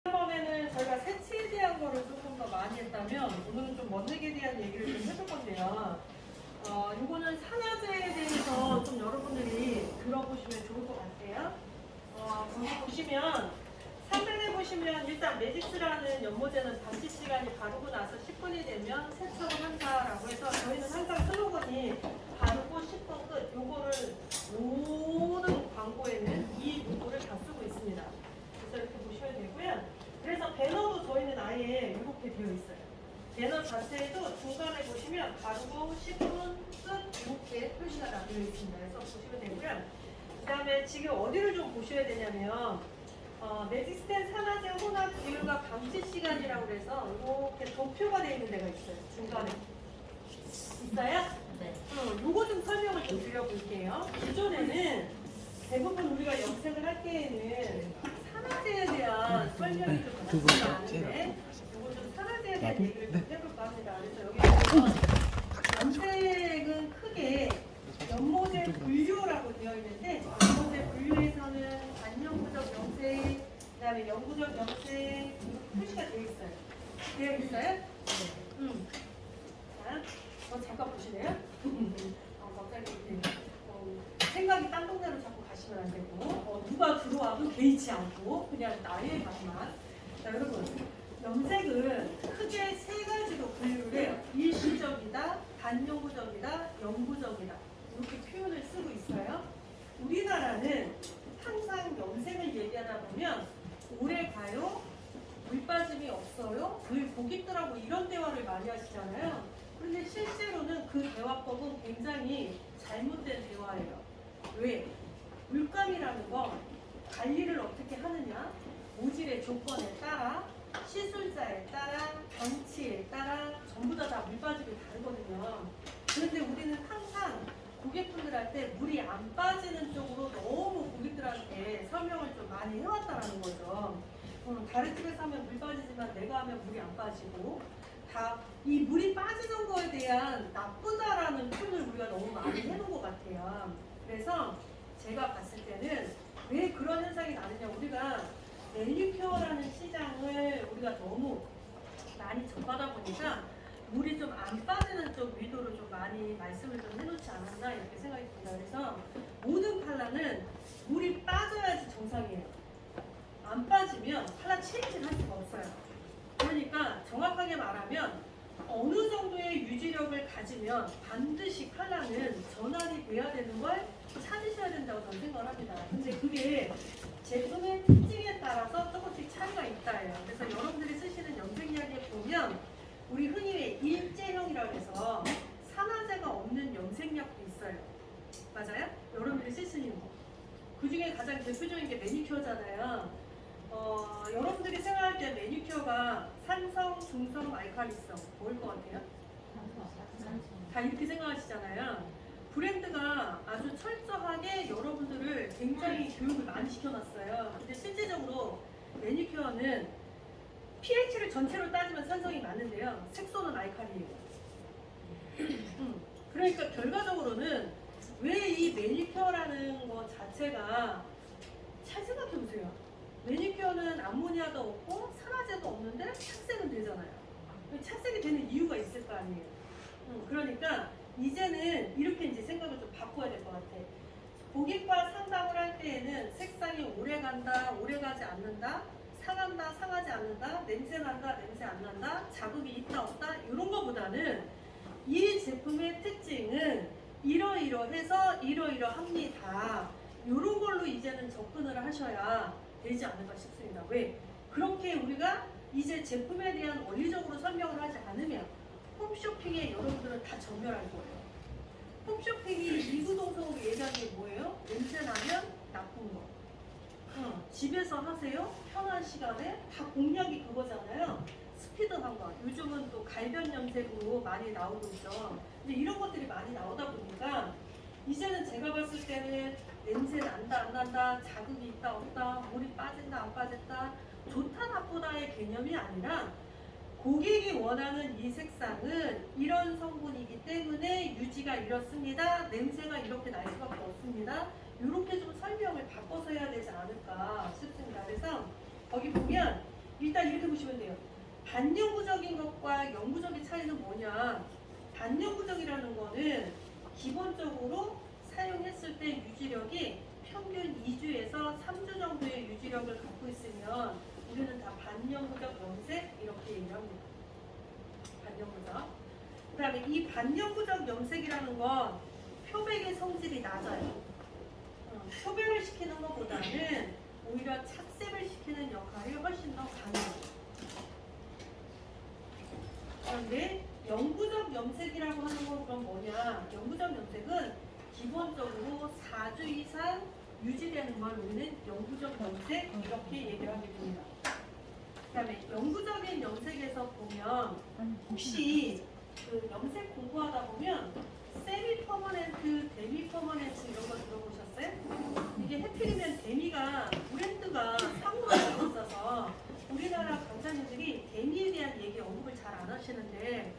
이번에는 저희가 세치에 대한 거를 조금 더 많이 했다면 오늘은 좀 원액에 대한 얘기를 좀 해볼 건데요. 이거는 산화제에 대해서 좀 여러분들이 들어보시면 좋을 것 같아요. 거기 보시면 300에 보시면 일단 매직스라는 연모제는 방치 시간이 바르고 나서 10분이 되면 세척을 한다라고 해서 저희는 항상 슬로건이 바르고 10분 끝. 요거를 모든 광고에는 이 문구를 다 쓰고 있습니다. 그래서 이렇게 보시면 되고요. 그래서 배너도 저희는 아예 이렇게 되어 있어요. 배너 자체에도 중간에 보시면 바르고 10분 끝 이렇게 표시가 다 되어 있습니다. 그래서 보시면 되고요. 그 다음에 지금 어디를 좀 보셔야 되냐면 매직스텐 산화제 혼합 비율과 방치 시간이라고 해서 이렇게 도표가 되어 있는 데가 있어요. 중간에. 있어요? 네. 요거 좀 설명을 좀 드려볼게요. 기존에는 대부분 우리가 염색을 할 때에는 산화제에 대한 설명이 좀 많지 않은데 요거 좀 산화제에 대한 얘기를 좀 해볼까 합니다. 그래서 여기 보면 염색은 크게 연모제 분류라고 되어 있는데 연모제 분류에서는 반영구적 염색, 그 다음에 영구적 염색 표시가 되어 있어요. 되어 있어요? 네. 자, 잠깐 보시네요. 갑자기 생각이 딴 동네로 자꾸 가시면 안 되고 누가 들어와도 개의치 않고 그냥 나의 맛만. 자, 여러분 염색은 크게 세 가지로 분류를 해요. 일시적이다, 반영구적이다, 영구적이다 이렇게 표현을 쓰고 있어요. 우리나라는 항상 염색을 얘기하다 보면 오래 가요? 물 빠짐이 없어요? 늘 고객들하고 이런 대화를 많이 하시잖아요. 그런데 실제로는 그 대화법은 굉장히 잘못된 대화예요. 왜? 물감이라는 건 관리를 어떻게 하느냐, 모질의 조건에 따라, 시술자에 따라, 방치에 따라 전부 다 물빠짐이 다르거든요. 그런데 우리는 항상 고객분들한테 물이 안 빠지는 쪽으로 너무 고객들한테 설명을 좀 많이 해왔다는 거죠. 다른 집에서 하면 물 빠지지만 내가 하면 물이 안 빠지고 다 이 물이 빠지는 거에 대한 나쁘다라는 표현을 우리가 너무 많이 해놓은 것 같아요. 그래서 제가 봤을 때는 왜 그런 현상이 나느냐, 우리가 매니큐어라는 시장을 우리가 너무 많이 접하다 보니까 물이 좀 안 빠지는 쪽 위도를 좀 많이 말씀을 좀 해놓지 않았나 이렇게 생각이 듭니다. 그래서 모든 컬러는 물이 빠져야지 정상이에요. 안 빠지면 컬러 체인지를 할 수가 없어요. 그러니까 정확하게 말하면 어느 정도의 유지력을 가지면 반드시 컬러는 전환이 돼야 되는 걸 찾으셔야 된다고 저는 생각을 합니다. 근데 그게 제품의 특징에 따라서 조금씩 차이가 있다예요. 그래서 여러분들이 쓰시는 염색약에 보면 우리 흔히 일제형이라고 해서 산화제가 없는 염색약도 있어요. 맞아요? 여러분들이 쓰시는 거. 그 중에 가장 대표적인 게 매니큐어잖아요. 여러분들이 생각할 때 매니큐어가 산성, 중성, 알칼리성 뭐일 것 같아요? 다 이렇게 생각하시잖아요. 브랜드가 아주 철저하게 여러분들을 굉장히 교육을 많이 시켜놨어요. 근데 실제적으로 매니큐어는 pH를 전체로 따지면 산성이 많은데요. 색소는 알칼리예요. 그러니까 결과적으로는 왜 이 매니큐어라는 것 자체가 잘 생각해보세요. 매니큐어는 암모니아도 없고 산화제도 없는데 착색은 되잖아요. 착색이 되는 이유가 있을 거 아니에요. 그러니까 이제는 이렇게 이제 생각을 좀 바꿔야 될 것 같아. 고객과 상담을 할 때에는 색상이 오래 간다, 오래 가지 않는다, 상한다, 상하지 않는다, 냄새 난다, 냄새 안 난다, 자극이 있다, 없다 이런 거보다는 이 제품의 특징은 이러이러해서 이러이러합니다. 이런 걸로 이제는 접근을 하셔야 되지 않을까 싶습니다. 왜? 그렇게 우리가 이제 제품에 대한 원리적으로 설명을 하지 않으면 홈쇼핑에 여러분들은 다 전멸할 거예요. 홈쇼핑이 이구동성으로 얘기하는 게 뭐예요? 냄새 나면 나쁜 거. 집에서 하세요. 편한 시간에 다 공략이 그거잖아요. 스피드한 거. 요즘은 또 갈변 염색으로 많이 나오고 있죠. 근데 이런 것들이 많이 나오다 보니까 이제는 제가 봤을 때는 냄새 난다 안 난다, 자극이 있다 없다, 물이 빠진다 안 빠졌다, 좋다 나쁘다의 개념이 아니라 고객이 원하는 이 색상은 이런 성분이기 때문에 유지가 이렇습니다. 냄새가 이렇게 날 수밖에 없습니다. 이렇게 좀 설명을 바꿔서 해야 되지 않을까 싶습니다. 그래서 거기 보면 일단 이렇게 보시면 돼요. 반영구적인 것과 영구적인 차이는 뭐냐? 반영구적이라는 거는 기본적으로 사용했을 때 유지력이 평균 2주에서 3주 정도의 유지력을 갖고 있으면 우리는 다 반영구적 염색 이렇게 얘기를 합니다. 반영구적. 그 다음에 이 반영구적 염색이라는 건 표백의 성질이 낮아요. 표백을 시키는 것보다는 오히려 착색을 시키는 역할이 훨씬 더 강해요. 그런데 영구적 염색이라고 하는 건 그럼 뭐냐? 영구적 염색은 기본적으로 4주 이상 유지되는 걸 우리는 영구적 염색 이렇게 얘기를 하게 됩니다. 그 다음에 영구적인 염색에서 보면 혹시 그 염색 공부하다 보면 세미 퍼머넨트, 데미 퍼머넨트 이런 거 들어보셨어요? 이게 해필이면 데미가 브랜드가 사고가 있어서 우리나라 강사님들이 데미에 대한 얘기 언급을 잘 안 하시는데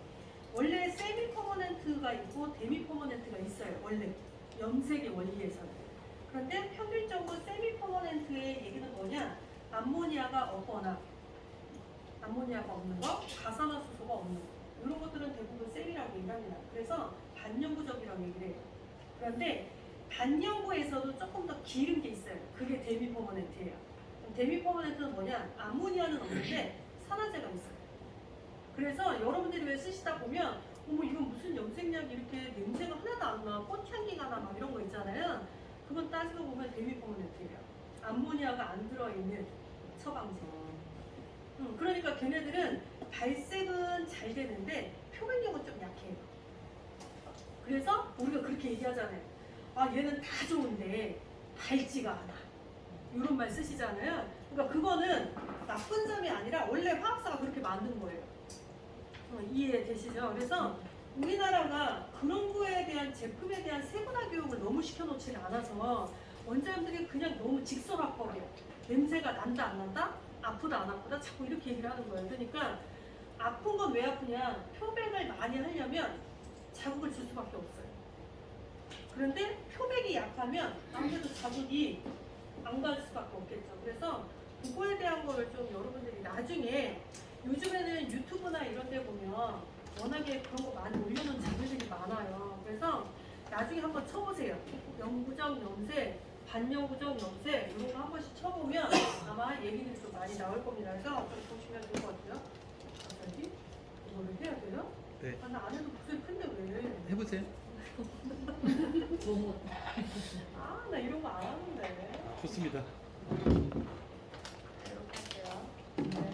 원래 세미 퍼머넨트가 있고 데미 퍼머넨트가 있어요. 원래 염색의 원리에서는. 그런데 평균적으로 세미 퍼머넨트의 얘기는 뭐냐? 암모니아가 없거나 암모니아가 없는 거, 가산화수소가 없는 거 이런 것들은 대부분 세미라고 얘기합니다. 그래서 반영구적이라고 얘기를 해요. 그런데 반영구에서도 조금 더 길은 게 있어요. 그게 데미 퍼머넨트예요. 데미 퍼머넨트는 뭐냐? 암모니아는 없는데 산화제가 있어요. 그래서 여러분들이 왜 쓰시다 보면 어머 이건 무슨 염색약이 이렇게 냄새가 하나도 안 나, 꽃향기가 나 막 이런 거 있잖아요. 그건 따지고 보면 데미 퍼머넨트예요. 암모니아가 안 들어있는 처방제. 그러니까 걔네들은 발색은 잘 되는데 표면력은 좀 약해요. 그래서 우리가 그렇게 얘기하잖아요. 아 얘는 다 좋은데 밝지가 않아. 이런 말 쓰시잖아요. 그러니까 그거는 나쁜 점이 아니라 원래 화학사가 그렇게 만든 거예요. 이해되시죠? 그래서 우리나라가 그런 거에 대한 제품에 대한 세분화 교육을 너무 시켜놓지 않아서 원장님들이 그냥 너무 직설화법이에요. 냄새가 난다 안 난다? 아프다 안 아프다? 자꾸 이렇게 얘기를 하는 거예요. 그러니까 아픈 건 왜 아프냐? 표백을 많이 하려면 자극을 줄 수밖에 없어요. 그런데 표백이 약하면 아무래도 자극이 안 갈 수밖에 없겠죠. 그래서 그거에 대한 거를 좀 여러분들이 나중에 요즘에는 유튜브나 이런 데 보면 워낙에 그런 거 많이 올려놓은 자료들이 많아요. 그래서 나중에 한번 쳐보세요. 영구적 염색, 반영구적 염색 이런 거 한 번씩 쳐보면 아마 얘기들이 좀 많이 나올 겁니다. 그래서 좀 보시면 될 것 같아요. 갑자기 이거를 해야 돼요? 네. 아, 나 안 해도 목소리 큰데 왜? 해보세요. 아, 나 이런 거 안 하는데. 좋습니다. 이렇게 할게요. 네.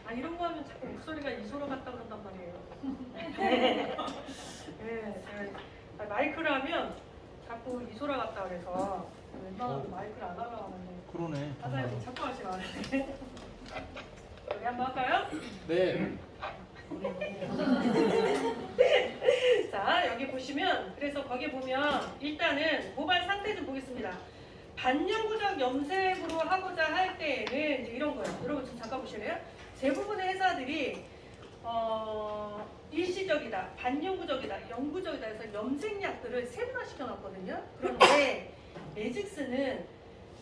아, 이런 거 하면 자꾸 목소리가 이소라 같다 그런단 말이에요. 네, 마이크를 하면 자꾸 이소라 같다 그래서 웬만하면 마이크를 안 하려고 하는데. 그러네. 사장님 자꾸 하시면 안 돼. 우리 한번 할까요? 네. 자, 여기 보시면 그래서 거기 보면 일단은 모발 상태 좀 보겠습니다. 반영구적 염색으로 하고자 할 때에는 이제 이런 거예요. 여러분 좀 잠깐 보실래요? 대부분의 회사들이 일시적이다, 반영구적이다, 영구적이다 해서 염색약들을 세분화시켜 놨거든요. 그런데 매직스는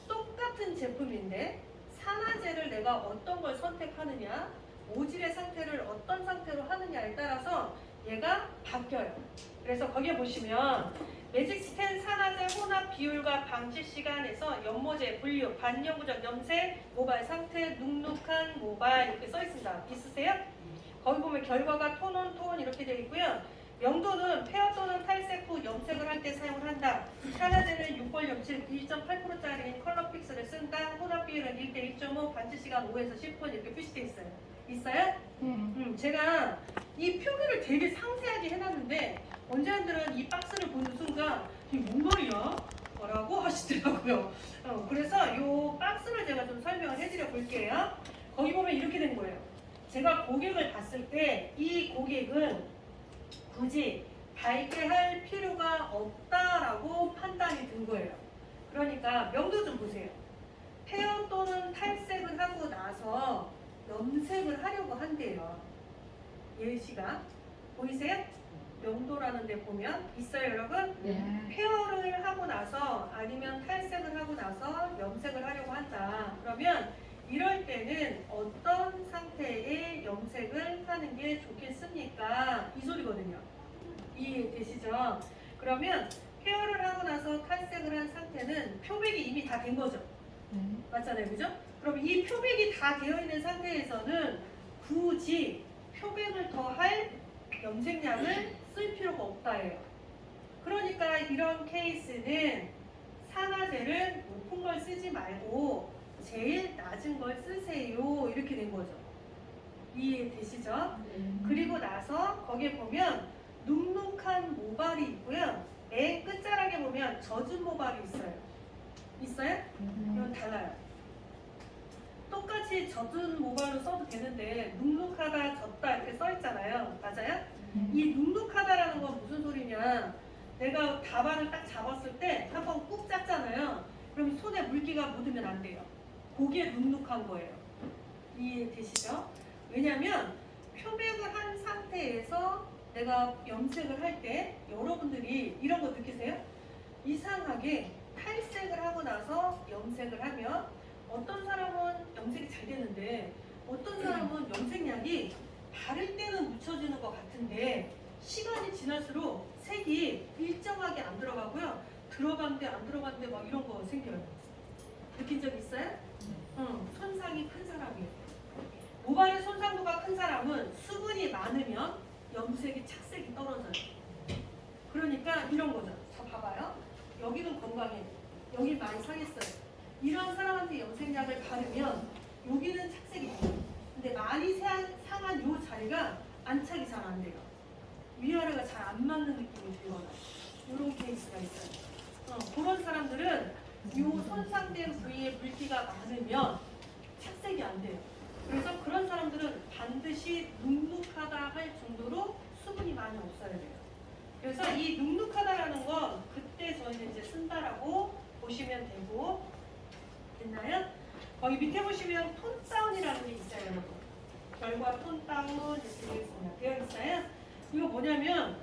똑같은 제품인데 산화제를 내가 어떤 걸 선택하느냐, 모질의 상태를 어떤 상태로 하느냐에 따라서 얘가 바뀌어요. 그래서 거기에 보시면 매직스 10 산화제 혼합 비율과 방치 시간에서 연모제, 분류, 반영구적 염색, 모발 상태, 눅눅한 모발 이렇게 써 있습니다. 있으세요? 거기 보면 결과가 톤온 톤 이렇게 되어 있고요. 명도는 폐어 또는 탈색 후 염색을 할 때 사용을 한다. 산화제는 6월 염칠 2.8%짜리 컬러 픽스를 쓴다. 혼합 비율은 1대 1.5, 반치 시간 5에서 10분 이렇게 표시되어 있어요. 있어요? 제가 이 표기를 되게 상세하게 해놨는데 원장님들은 이 박스를 보는 순간 이게 뭔 말이야? 라고 하시더라고요. 그래서 이 박스를 제가 좀 설명을 해드려 볼게요. 거기 보면 이렇게 된 거예요. 제가 고객을 봤을 때 이 고객은 굳이 밝게 할 필요가 없다라고 판단이 든 거예요. 그러니까 명도 좀 보세요. 폐어 또는 탈색을 하고 나서 염색을 하려고 한대요. 예시가 보이세요? 명도라는 데 보면 있어요, 여러분? 네. 페어를 하고 나서 아니면 탈색을 하고 나서 염색을 하려고 한다. 그러면 이럴 때는 어떤 상태의 염색을 하는 게 좋겠습니까? 이 소리거든요. 이해되시죠? 그러면 케어를 하고 나서 탈색을 한 상태는 표백이 이미 다 된 거죠. 맞잖아요, 그죠? 그럼 이 표백이 다 되어 있는 상태에서는 굳이 표백을 더할 염색약을 쓸 필요가 없다예요. 그러니까 이런 케이스는 산화제를 높은 걸 쓰지 말고 제일 낮은 걸 쓰세요. 이렇게 된 거죠. 이해되시죠? 그리고 나서 거기에 보면 눅눅한 모발이 있고요. 맨 끝자락에 보면 젖은 모발이 있어요. 있어요? 이건 달라요. 똑같이 젖은 모발로 써도 되는데 눅눅하다, 젖다 이렇게 써 있잖아요. 맞아요? 이 눅눅하다라는 건 무슨 소리냐? 내가 가발을 딱 잡았을 때 한번 꾹 짰잖아요. 그럼 손에 물기가 묻으면 안 돼요. 그게 눅눅한 거예요. 이해되시죠? 왜냐면 표백을 한 상태에서 내가 염색을 할 때 여러분들이 이런 거 느끼세요? 이상하게 탈색을 하고 나서 염색을 하면 어떤 사람은 염색이 잘 되는데 어떤 사람은 염색약이 바를 때는 묻혀지는 것 같은데 시간이 지날수록 색이 일정하게 안 들어가고요. 들어간데 안 들어간데 막 이런 거 생겨요. 느낀 적 있어요? 손상이 큰 사람이에요. 모발의 손상도가 큰 사람은 수분이 많으면 염색이 착색이 떨어져요. 그러니까 이런 거죠. 자, 봐봐요. 여기는 건강해. 여기 많이 상했어요. 이런 사람한테 염색약을 바르면 여기는 착색이 돼요. 근데 많이 상한 이 자리가 안착이 잘 안 돼요. 위아래가 잘 안 맞는 느낌이 들거나 이런 케이스가 있어요. 그런 사람들은 이 손상된 부위에 물기가 많으면 착색이 안 돼요. 그래서 그런 사람들은 반드시 눅눅하다 할 정도로 수분이 많이 없어야 돼요. 그래서 이 눅눅하다라는 건 그때 저희는 이제 쓴다라고 보시면 되고, 됐나요? 거기 밑에 보시면 톤다운이라는 게 있어요, 여러분. 결과 톤다운 이렇게 되어 있어요. 이거 뭐냐면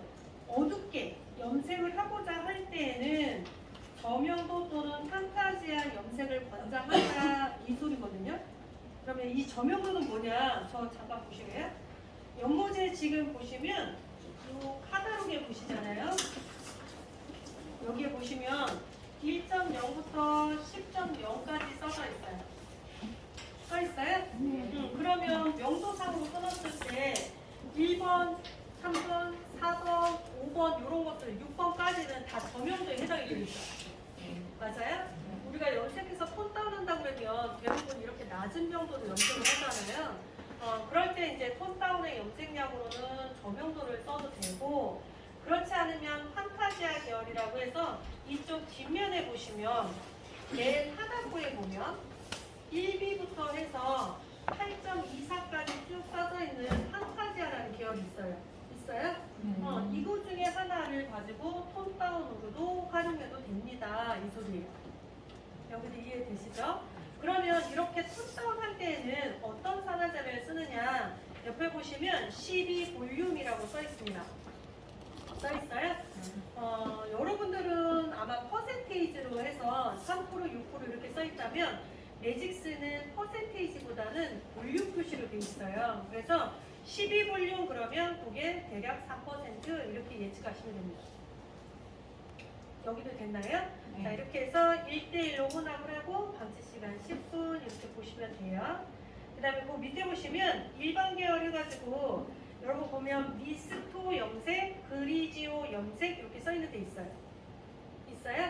어둡게 염색을 하고자 할 때에는 저명도 또는 판타지한 염색을 권장한다 이 소리거든요. 그러면 이 저명도는 뭐냐? 저 잠깐 보시게요. 연모제 지금 보시면 이 카다록에 보시잖아요. 여기에 보시면 1.0부터 10.0까지 써져 있어요. 써 있어요? 그러면 명도상으로 써놨을 때 1번, 3번, 4번, 5번 이런 것들 6번까지는 다 저명도에 해당이 되어 있어요. 맞아요? 우리가 염색해서 톤 다운한다고 그러면 대부분 이렇게 낮은 명도로 염색을 하잖아요. 그럴 때 이제 톤 다운의 염색약으로는 저명도를 써도 되고, 그렇지 않으면 판타지아 계열이라고 해서 이쪽 뒷면에 보시면 맨 하단부에 보면 1B부터 해서 8.24까지 쭉 써져 있는 판타지아라는 계열이 있어요. 있어요? 이거 중에 하나를 가지고 톤 다운으로도 활용해도 됩니다. 이 소리예요. 여기도 이해되시죠? 그러면 이렇게 톤 다운 할 때에는 어떤 산화제를 쓰느냐? 옆에 보시면 12 볼륨이라고 써 있습니다. 써 있어요? 여러분들은 아마 퍼센테이지로 해서 3%, 6% 이렇게 써 있다면 매직스는 퍼센테이지보다는 볼륨 표시로 되어 있어요. 그래서 12 볼륨 그러면 그게 대략 4% 이렇게 예측하시면 됩니다. 여기도 됐나요? 네. 자, 이렇게 해서 1대1로 혼합을 하고 방치 시간 10분 이렇게 보시면 돼요. 그 다음에 그 밑에 보시면 일반 계열 해가지고 여러분 보면 미스토 염색, 그리지오 염색 이렇게 써 있는 데 있어요. 있어요?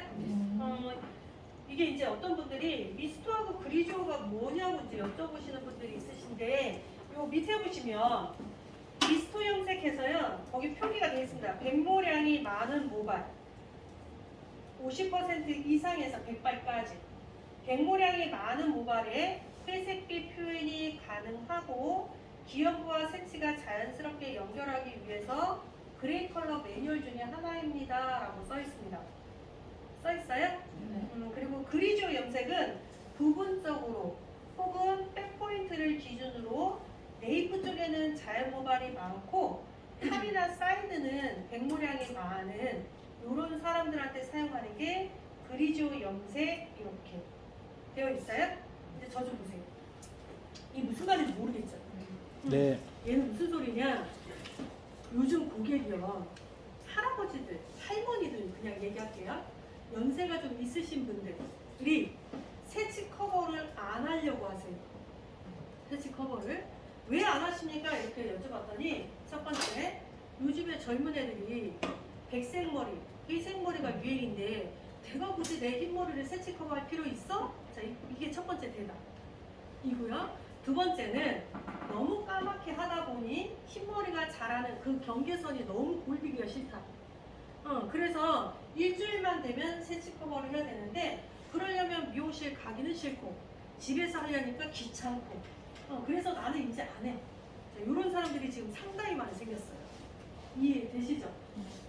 이게 이제 어떤 분들이 미스토하고 그리지오가 뭐냐고 이제 여쭤보시는 분들이 있으신데, 요 밑에 보시면 미스토 염색해서요, 거기 표기가 되어 있습니다. 백모량이 많은 모발 50% 이상에서 100발까지 백모량이 많은 모발에 회색빛 표현이 가능하고 기형부와 색치가 자연스럽게 연결하기 위해서 그레이 컬러 매뉴얼 중에 하나입니다 라고 써 있습니다. 써 있어요? 그리고 그리지오 염색은 부분적으로 혹은 백포인트를 기준으로 네이프 쪽에는 자연 모발이 많고 탑이나 사이드는 백모량이 많은 이런 사람들한테 사용하는 게 그리지오 염색 이렇게 되어 있어요. 이제 저 좀 보세요. 이 무슨 말인지 모르겠죠? 네. 얘는 무슨 소리냐? 요즘 고객이요. 할아버지들, 할머니들 그냥 얘기할게요. 연세가 좀 있으신 분들이 새치 커버를 안 하려고 하세요. 새치 커버를. 왜 안 하십니까? 이렇게 여쭤봤더니 첫 번째, 요즘에 젊은 애들이 백색머리, 회색머리가 유행인데 내가 굳이 내 흰머리를 새치 커버할 필요 있어? 자, 이게 첫 번째 대답 이고요. 두 번째는 너무 까맣게 하다 보니 흰머리가 자라는 그 경계선이 너무 골비기가 싫다. 그래서 일주일만 되면 새치 커버를 해야 되는데 그러려면 미용실 가기는 싫고 집에서 하려니까 귀찮고 그래서 나는 이제 안 해. 자, 이런 사람들이 지금 상당히 많이 생겼어요. 이해되시죠?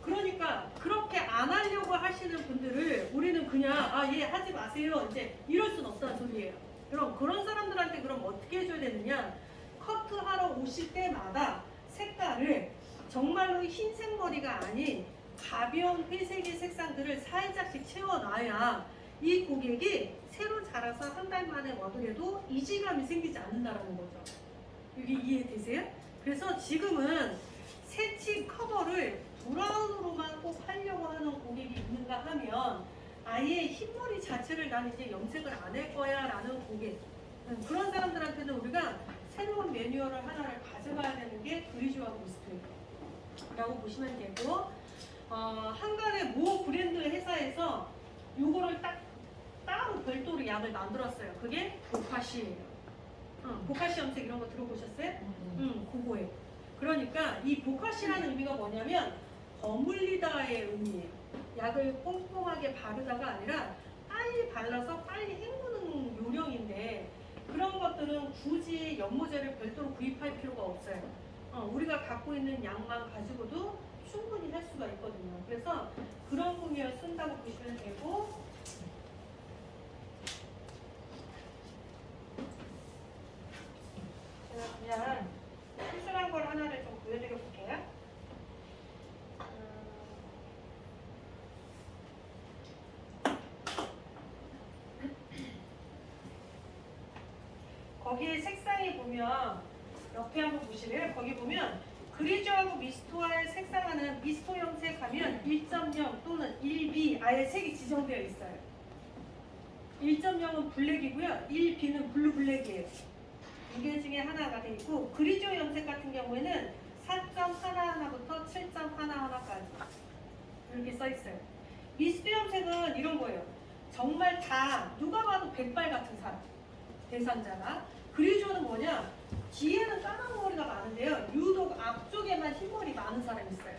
그러니까 그렇게 안 하려고 하시는 분들을 우리는 그냥 예 하지 마세요 이제 이럴 순 없다는 소리예요. 그럼 그런 사람들한테 그럼 어떻게 해줘야 되느냐? 커트하러 오실 때마다 색깔을 정말로 흰색 머리가 아닌 가벼운 회색의 색상들을 살짝씩 채워놔야 이 고객이 새로 자라서 한 달 만에 와더라도 이질감이 생기지 않는다는 거죠. 이게 이해되세요? 그래서 지금은 새치 커버를 브라운으로만 꼭 하려고 하는 고객이 있는가 하면 아예 흰머리 자체를 나는 이제 염색을 안 할 거야 라는 고객 그런 사람들한테는 우리가 새로운 매뉴얼을 하나를 가져가야 되는 게 그리조하고 미스트라고 보시면 되고 한간의 모 브랜드 회사에서 요거를 딱 따로 별도로 약을 만들었어요. 그게 보카시예요. 보카시 염색 이런 거 들어보셨어요? 그거예요. 그러니까 이 보카시라는 의미가 뭐냐면 버물리다의 의미예요. 약을 꼼꼼하게 바르다가 아니라 빨리 발라서 빨리 헹구는 요령인데 그런 것들은 굳이 연모제를 별도로 구입할 필요가 없어요. 우리가 갖고 있는 약만 가지고도 충분히 할 수가 있거든요. 그래서 그런 구미를 쓴다고 보시면 되고 제가 그냥 수술한 걸 하나를 좀 보여드려 볼게요. 거기에 색상이 보면 옆에 한번 보시래요. 거기 보면 그리조하고 미스토와의 색상하는 미스토 염색하면 1.0 또는 1B 아예 색이 지정되어 있어요. 1.0은 블랙이고요. 1B는 블루 블랙이에요. 두 개 중에 하나가 되어 있고 그리조 염색 같은 경우에는 4.11부터 7.11까지 이렇게 써 있어요. 미스토 염색은 이런 거예요. 정말 다 누가 봐도 백발 같은 사람 대상자가 그리조는 뭐냐? 뒤에는 까만 머리가 많은데요. 유독 앞쪽에만 흰머리 많은 사람이 있어요.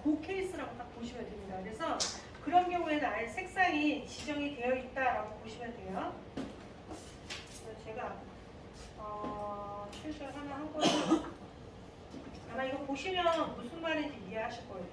그 케이스라고 딱 보시면 됩니다. 그래서 그런 경우에는 아예 색상이 지정이 되어 있다라고 보시면 돼요. 그래서 제가 실수 하나 한 거예요. 아마 이거 보시면 무슨 말인지 이해하실 거예요.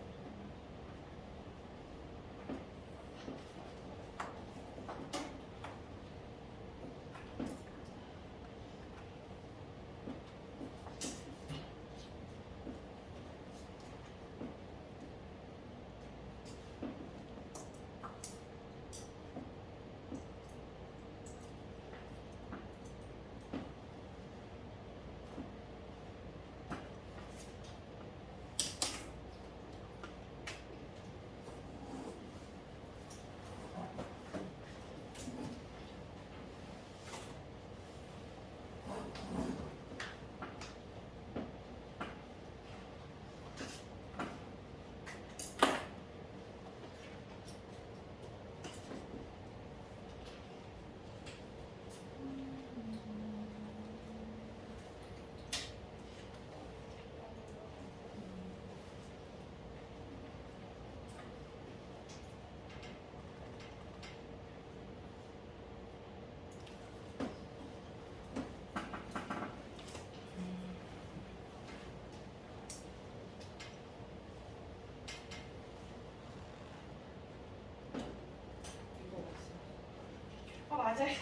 맞아요.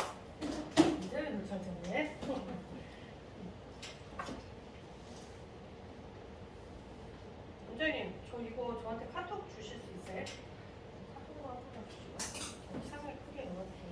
이제 놓칠 텐데. 원장님, 저 이거 저한테 카톡 주실 수 있어요? 카톡으로 한 번만 주시고. 상을 크게 넣어주세요.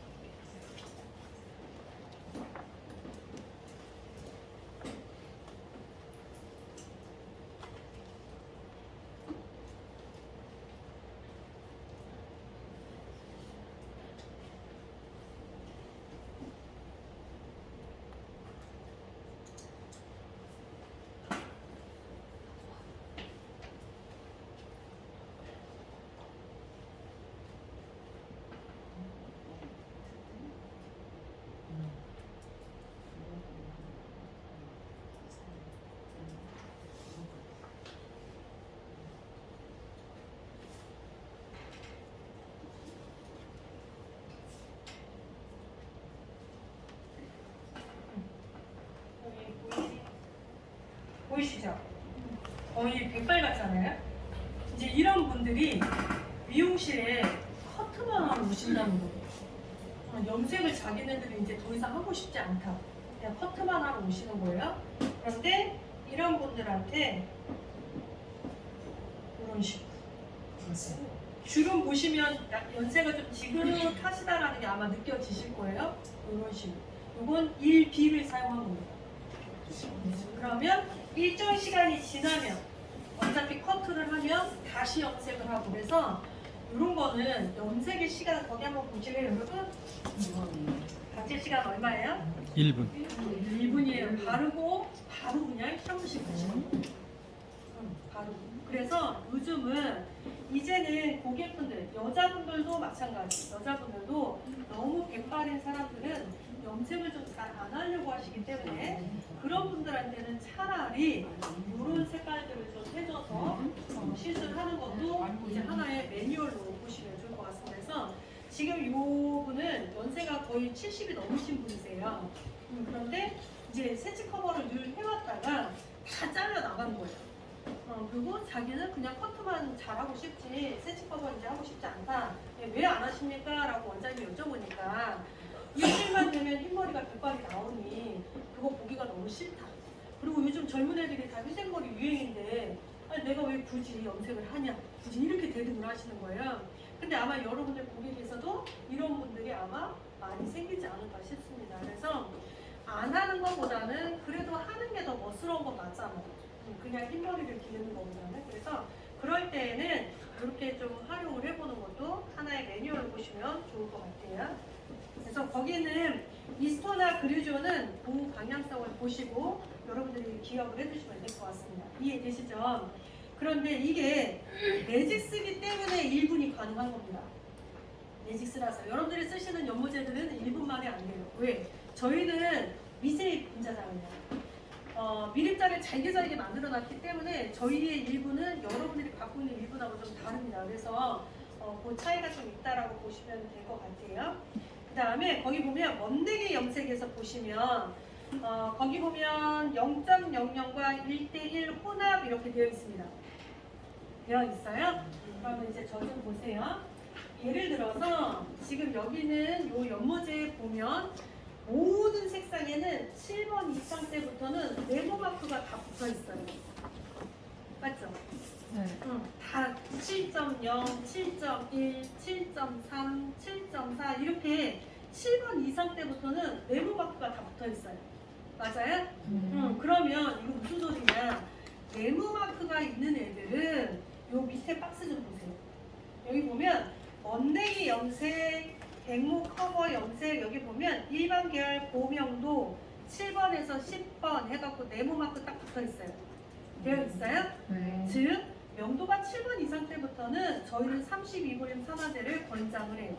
보이시죠? 거의 백발 같잖아요. 이제 이런 분들이 미용실에 커트만 하러 오신다는 거예요. 염색을 자기네들이 이제 더 이상 하고 싶지 않다. 그냥 커트만 하러 오시는 거예요. 그런데 이런 분들한테 이런 식으로 주름 보시면 연세가 좀 지긋하시다라는 게 아마 느껴지실 거예요. 이런 식으로. 이건 1B를 사용한 겁니다. 그러면 일정 시간이 지나면 어차피 커트를 하면 다시 염색을 하고 그래서 이런 거는 염색의 시간 거기 한번 보실래요 여러분? 각질 시간 얼마예요? 1분. 1분이에요. 바르고 바로 그냥 샤워실 가시는 바로. 그래서 요즘은 이제는 고객분들, 여자분들도 마찬가지. 여자분들도 너무 백발인 사람들은 염색을 좀 잘 안 하려고 하시기 때문에 그런 분들한테는 차라리 이런 색깔들을 좀 해줘서 시술하는 것도 이제 하나의 매뉴얼로 보시면 좋을 것 같습니다. 그래서 지금 이 분은 연세가 거의 70이 넘으신 분이세요. 그런데 이제 세치 커버를 늘 해왔다가 다 잘려 나간 거예요. 그리고 자기는 그냥 커트만 잘하고 싶지 세치 커버 이제 하고 싶지 않다. 왜 안 하십니까? 라고 원장님이 여쭤보니까 일주일만 되면 흰머리가 백발이 나오니 그거 보기가 너무 싫다. 그리고 요즘 젊은 애들이 다 회색머리 유행인데 아니, 내가 왜 굳이 염색을 하냐. 굳이 이렇게 대등을 하시는 거예요. 근데 아마 여러분들 고객에서도 이런 분들이 아마 많이 생기지 않을까 싶습니다. 그래서 안 하는 것보다는 그래도 하는 게 더 멋스러운 거 맞잖아요. 그냥 흰머리를 기르는 거보다는. 그래서 그럴 때에는 이렇게 좀 활용을 해보는 것도 하나의 매뉴얼을 보시면 좋을 것 같아요. 그래서 거기는 미스터나 그류조는 그 방향성을 보시고 여러분들이 기억을 해주시면 될 것 같습니다. 이해되시죠? 그런데 이게 매직스기 때문에 1분이 가능한 겁니다. 매직스라서 여러분들이 쓰시는 연모제들은 1분 만에 안 돼요. 왜? 저희는 미세 분자잖아요. 미립자를 잘게 만들어놨기 때문에 저희의 1분은 여러분들이 갖고 있는 1분하고 좀 다릅니다. 그래서 그 차이가 좀 있다라고 보시면 될 것 같아요. 그 다음에 거기 보면 먼데기 염색에서 보시면 거기 보면 0.00과 1:1 혼합 이렇게 되어 있습니다. 되어 있어요? 그러면 이제 저 좀 보세요. 예를 들어서 지금 여기는 요 연모제에 보면 모든 색상에는 7번 이상 때부터는 네모 마크가 다 붙어 있어요. 맞죠? 네. 다 7.0, 7.1, 7.3, 7.4 이렇게 7번 이상 때부터는 네모 마크가 다 붙어 있어요. 맞아요? 그러면 이거 무슨 소리냐? 네모 마크가 있는 애들은 요 밑에 박스 좀 보세요. 여기 보면 먼데기 염색, 백모 커버 염색 여기 보면 일반 계열 고명도 7번에서 10번 해갖고 네모 마크 딱 붙어 있어요. 되어 있어요? 네. 즉 명도가 7번 이상 때부터는 저희는 32볼륨 산화제를 권장을 해요.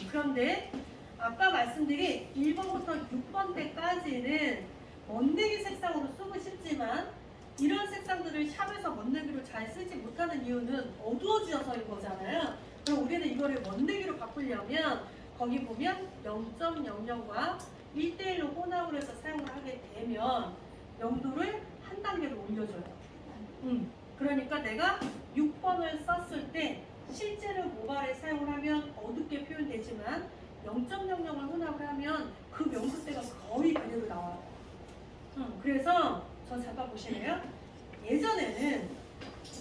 그런데 아까 말씀드린 1번부터 6번 때까지는 먼데기 색상으로 쓰고 싶지만 이런 색상들을 샵에서 먼데기로 잘 쓰지 못하는 이유는 어두워져서인 거잖아요. 그럼 우리는 이거를 먼데기로 바꾸려면 거기 보면 0.00과 1:1로 혼합을 해서 사용을 하게 되면 명도를 한 단계로 올려줘요. 그러니까 내가 6번을 썼을 때 실제로 모발에 사용을 하면 어둡게 표현되지만 0.00을 혼합을 하면 그 명도대가 거의 그대로 나와요. 그래서 저 잠깐 보실래요? 예전에는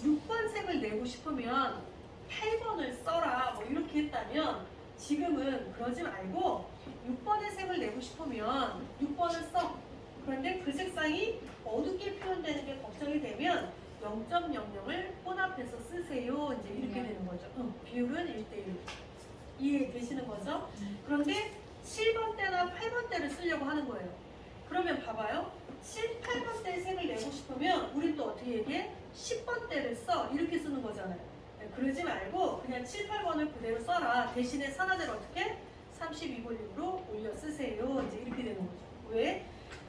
6번 색을 내고 싶으면 8번을 써라 뭐 이렇게 했다면 지금은 그러지 말고 6번의 색을 내고 싶으면 6번을 써. 그런데 그 색상이 어둡게 표현되는 게 걱정이 되면 0.00을 혼합해서 쓰세요. 이제 이렇게 되는 거죠. 비율은 1:1. 이해되시는 거죠? 그런데 7번 때나 8번 때를 쓰려고 하는 거예요. 그러면 봐봐요. 7, 8번 때 색을 내고 싶으면 우린 또 어떻게 얘기해? 10번 때를 써. 이렇게 쓰는 거잖아요. 그러지 말고 그냥 7, 8번을 그대로 써라. 대신에 산화제를 어떻게? 32볼륨으로 올려 쓰세요. 이제 이렇게 되는 거죠. 왜?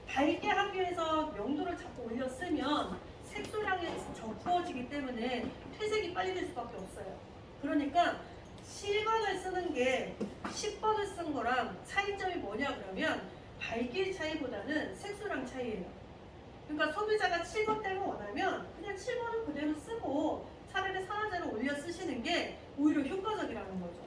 밝게 하기 위해서 명도를 자꾸 올려 쓰면 색소량이 적어지기 때문에 퇴색이 빨리 될 수밖에 없어요. 그러니까 7번을 쓰는 게 10번을 쓴 거랑 차이점이 뭐냐 그러면 밝기 차이보다는 색소량 차이예요. 그러니까 소비자가 7번대를 원하면 그냥 7번을 그대로 쓰고 차라리 산화제를 올려 쓰시는 게 오히려 효과적이라는 거죠.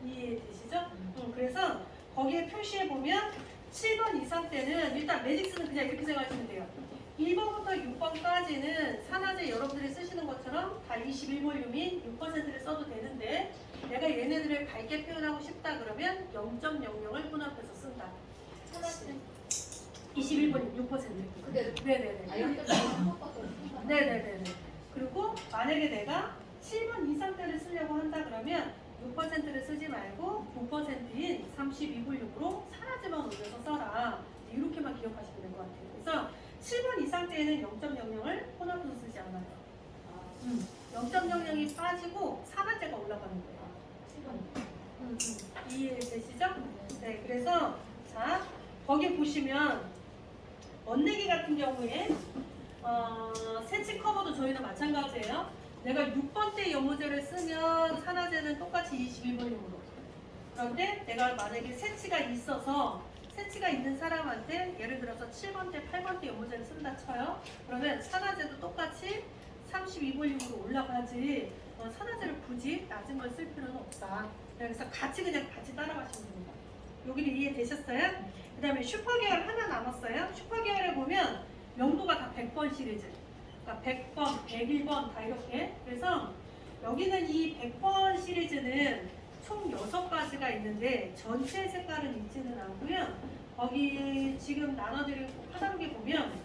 이해되시죠? 그래서 거기에 표시해 보면 7번 이상 때는 일단 매직스는 그냥 이렇게 생각하시면 돼요. 1번부터 6번까지는 산화제 여러분들이 쓰시는 것처럼 다 21몰륨인 6%를 써도 되는데 내가 얘네들을 밝게 표현하고 싶다 그러면 0.00을 혼합해서 쓴다. 21몰륨 6%. 네네네. 네네네네. 그리고 만약에 내가 7번 이상대를 쓰려고 한다 그러면 6%를 쓰지 말고 9%인 32볼륨으로 산화제만 올려서 써라. 이렇게만 기억하시면 될 것 같아요. 그래서 7번 이상대에는 0.00을 혼합해서 쓰지 않아요. 0.00이 빠지고 산화제가 올라가는 거예요. 이해되시죠? 네, 그래서 자 거기 보시면 원내기 같은 경우에 세치 커버도 저희는 마찬가지예요. 내가 6번대 연모제를 쓰면 산화제는 똑같이 21볼륨으로. 그런데 내가 만약에 세치가 있어서 세치가 있는 사람한테 예를 들어서 7번대, 8번대 연모제를 쓴다 쳐요. 그러면 산화제도 똑같이 32볼륨으로 올라가지 산화제를 굳이 낮은 걸 쓸 필요는 없다. 그래서 같이 따라가시면 됩니다. 여기는 이해되셨어요? 그 다음에 슈퍼계열 하나 남았어요. 슈퍼계열에 보면 명도가 다 100번 시리즈. 그러니까 100번, 101번 다 이렇게. 그래서 여기는 이 100번 시리즈는 총 6가지가 있는데 전체 색깔은 있지는 않고요. 거기 지금 나눠드린 하단계 보면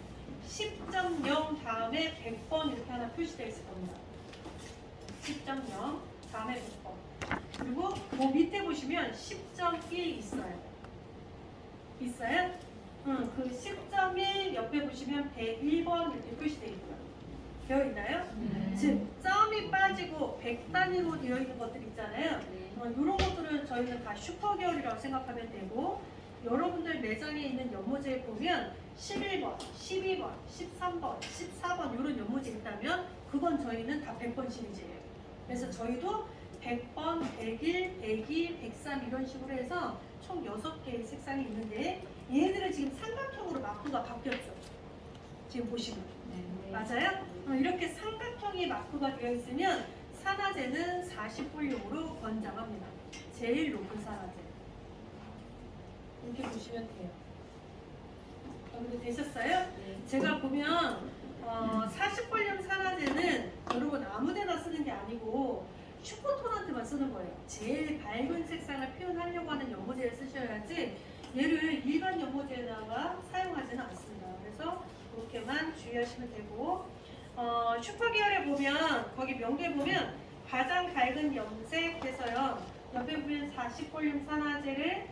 10.0 다음에 100번 이렇게 하나 표시되어 있을 겁니다. 10.0 다음에 100번. 그리고 그 밑에 보시면 10.1 있어요. 있어요? 그 10.1 옆에 보시면 101번 이렇게 표시되어 있고요. 되어 있나요? 즉, 점이 빠지고 100단위로 되어 있는 것들 있잖아요. 이런 것들은 저희는 다 슈퍼계열이라고 생각하면 되고, 여러분들 매장에 있는 연모제에 보면 11번, 12번, 13번, 14번 이런 연모제 있다면 그건 저희는 다 100번 시리즈예요. 그래서 저희도 100번, 101, 102, 103 이런 식으로 해서 총 6개의 색상이 있는데 얘네들은 지금 삼각형으로 마크가 바뀌었죠. 지금 보시면. 맞아요? 이렇게 삼각형이 마크가 되어 있으면 산화제는 40볼륨으로 권장합니다. 제일 높은 산화제. 이렇게 보시면 돼요. 여러분 되셨어요? 제가 보면 40볼륨 산화제는 여러분 아무데나 쓰는 게 아니고 슈퍼톤한테만 쓰는 거예요. 제일 밝은 색상을 표현하려고 하는 연모제를 쓰셔야지 얘를 일반 연모제에다가 사용하지는 않습니다. 그래서 그렇게만 주의하시면 되고 슈퍼 계열에 보면 거기 명기에 보면 가장 밝은 염색 해서요. 옆에 보면 40볼륨 산화제를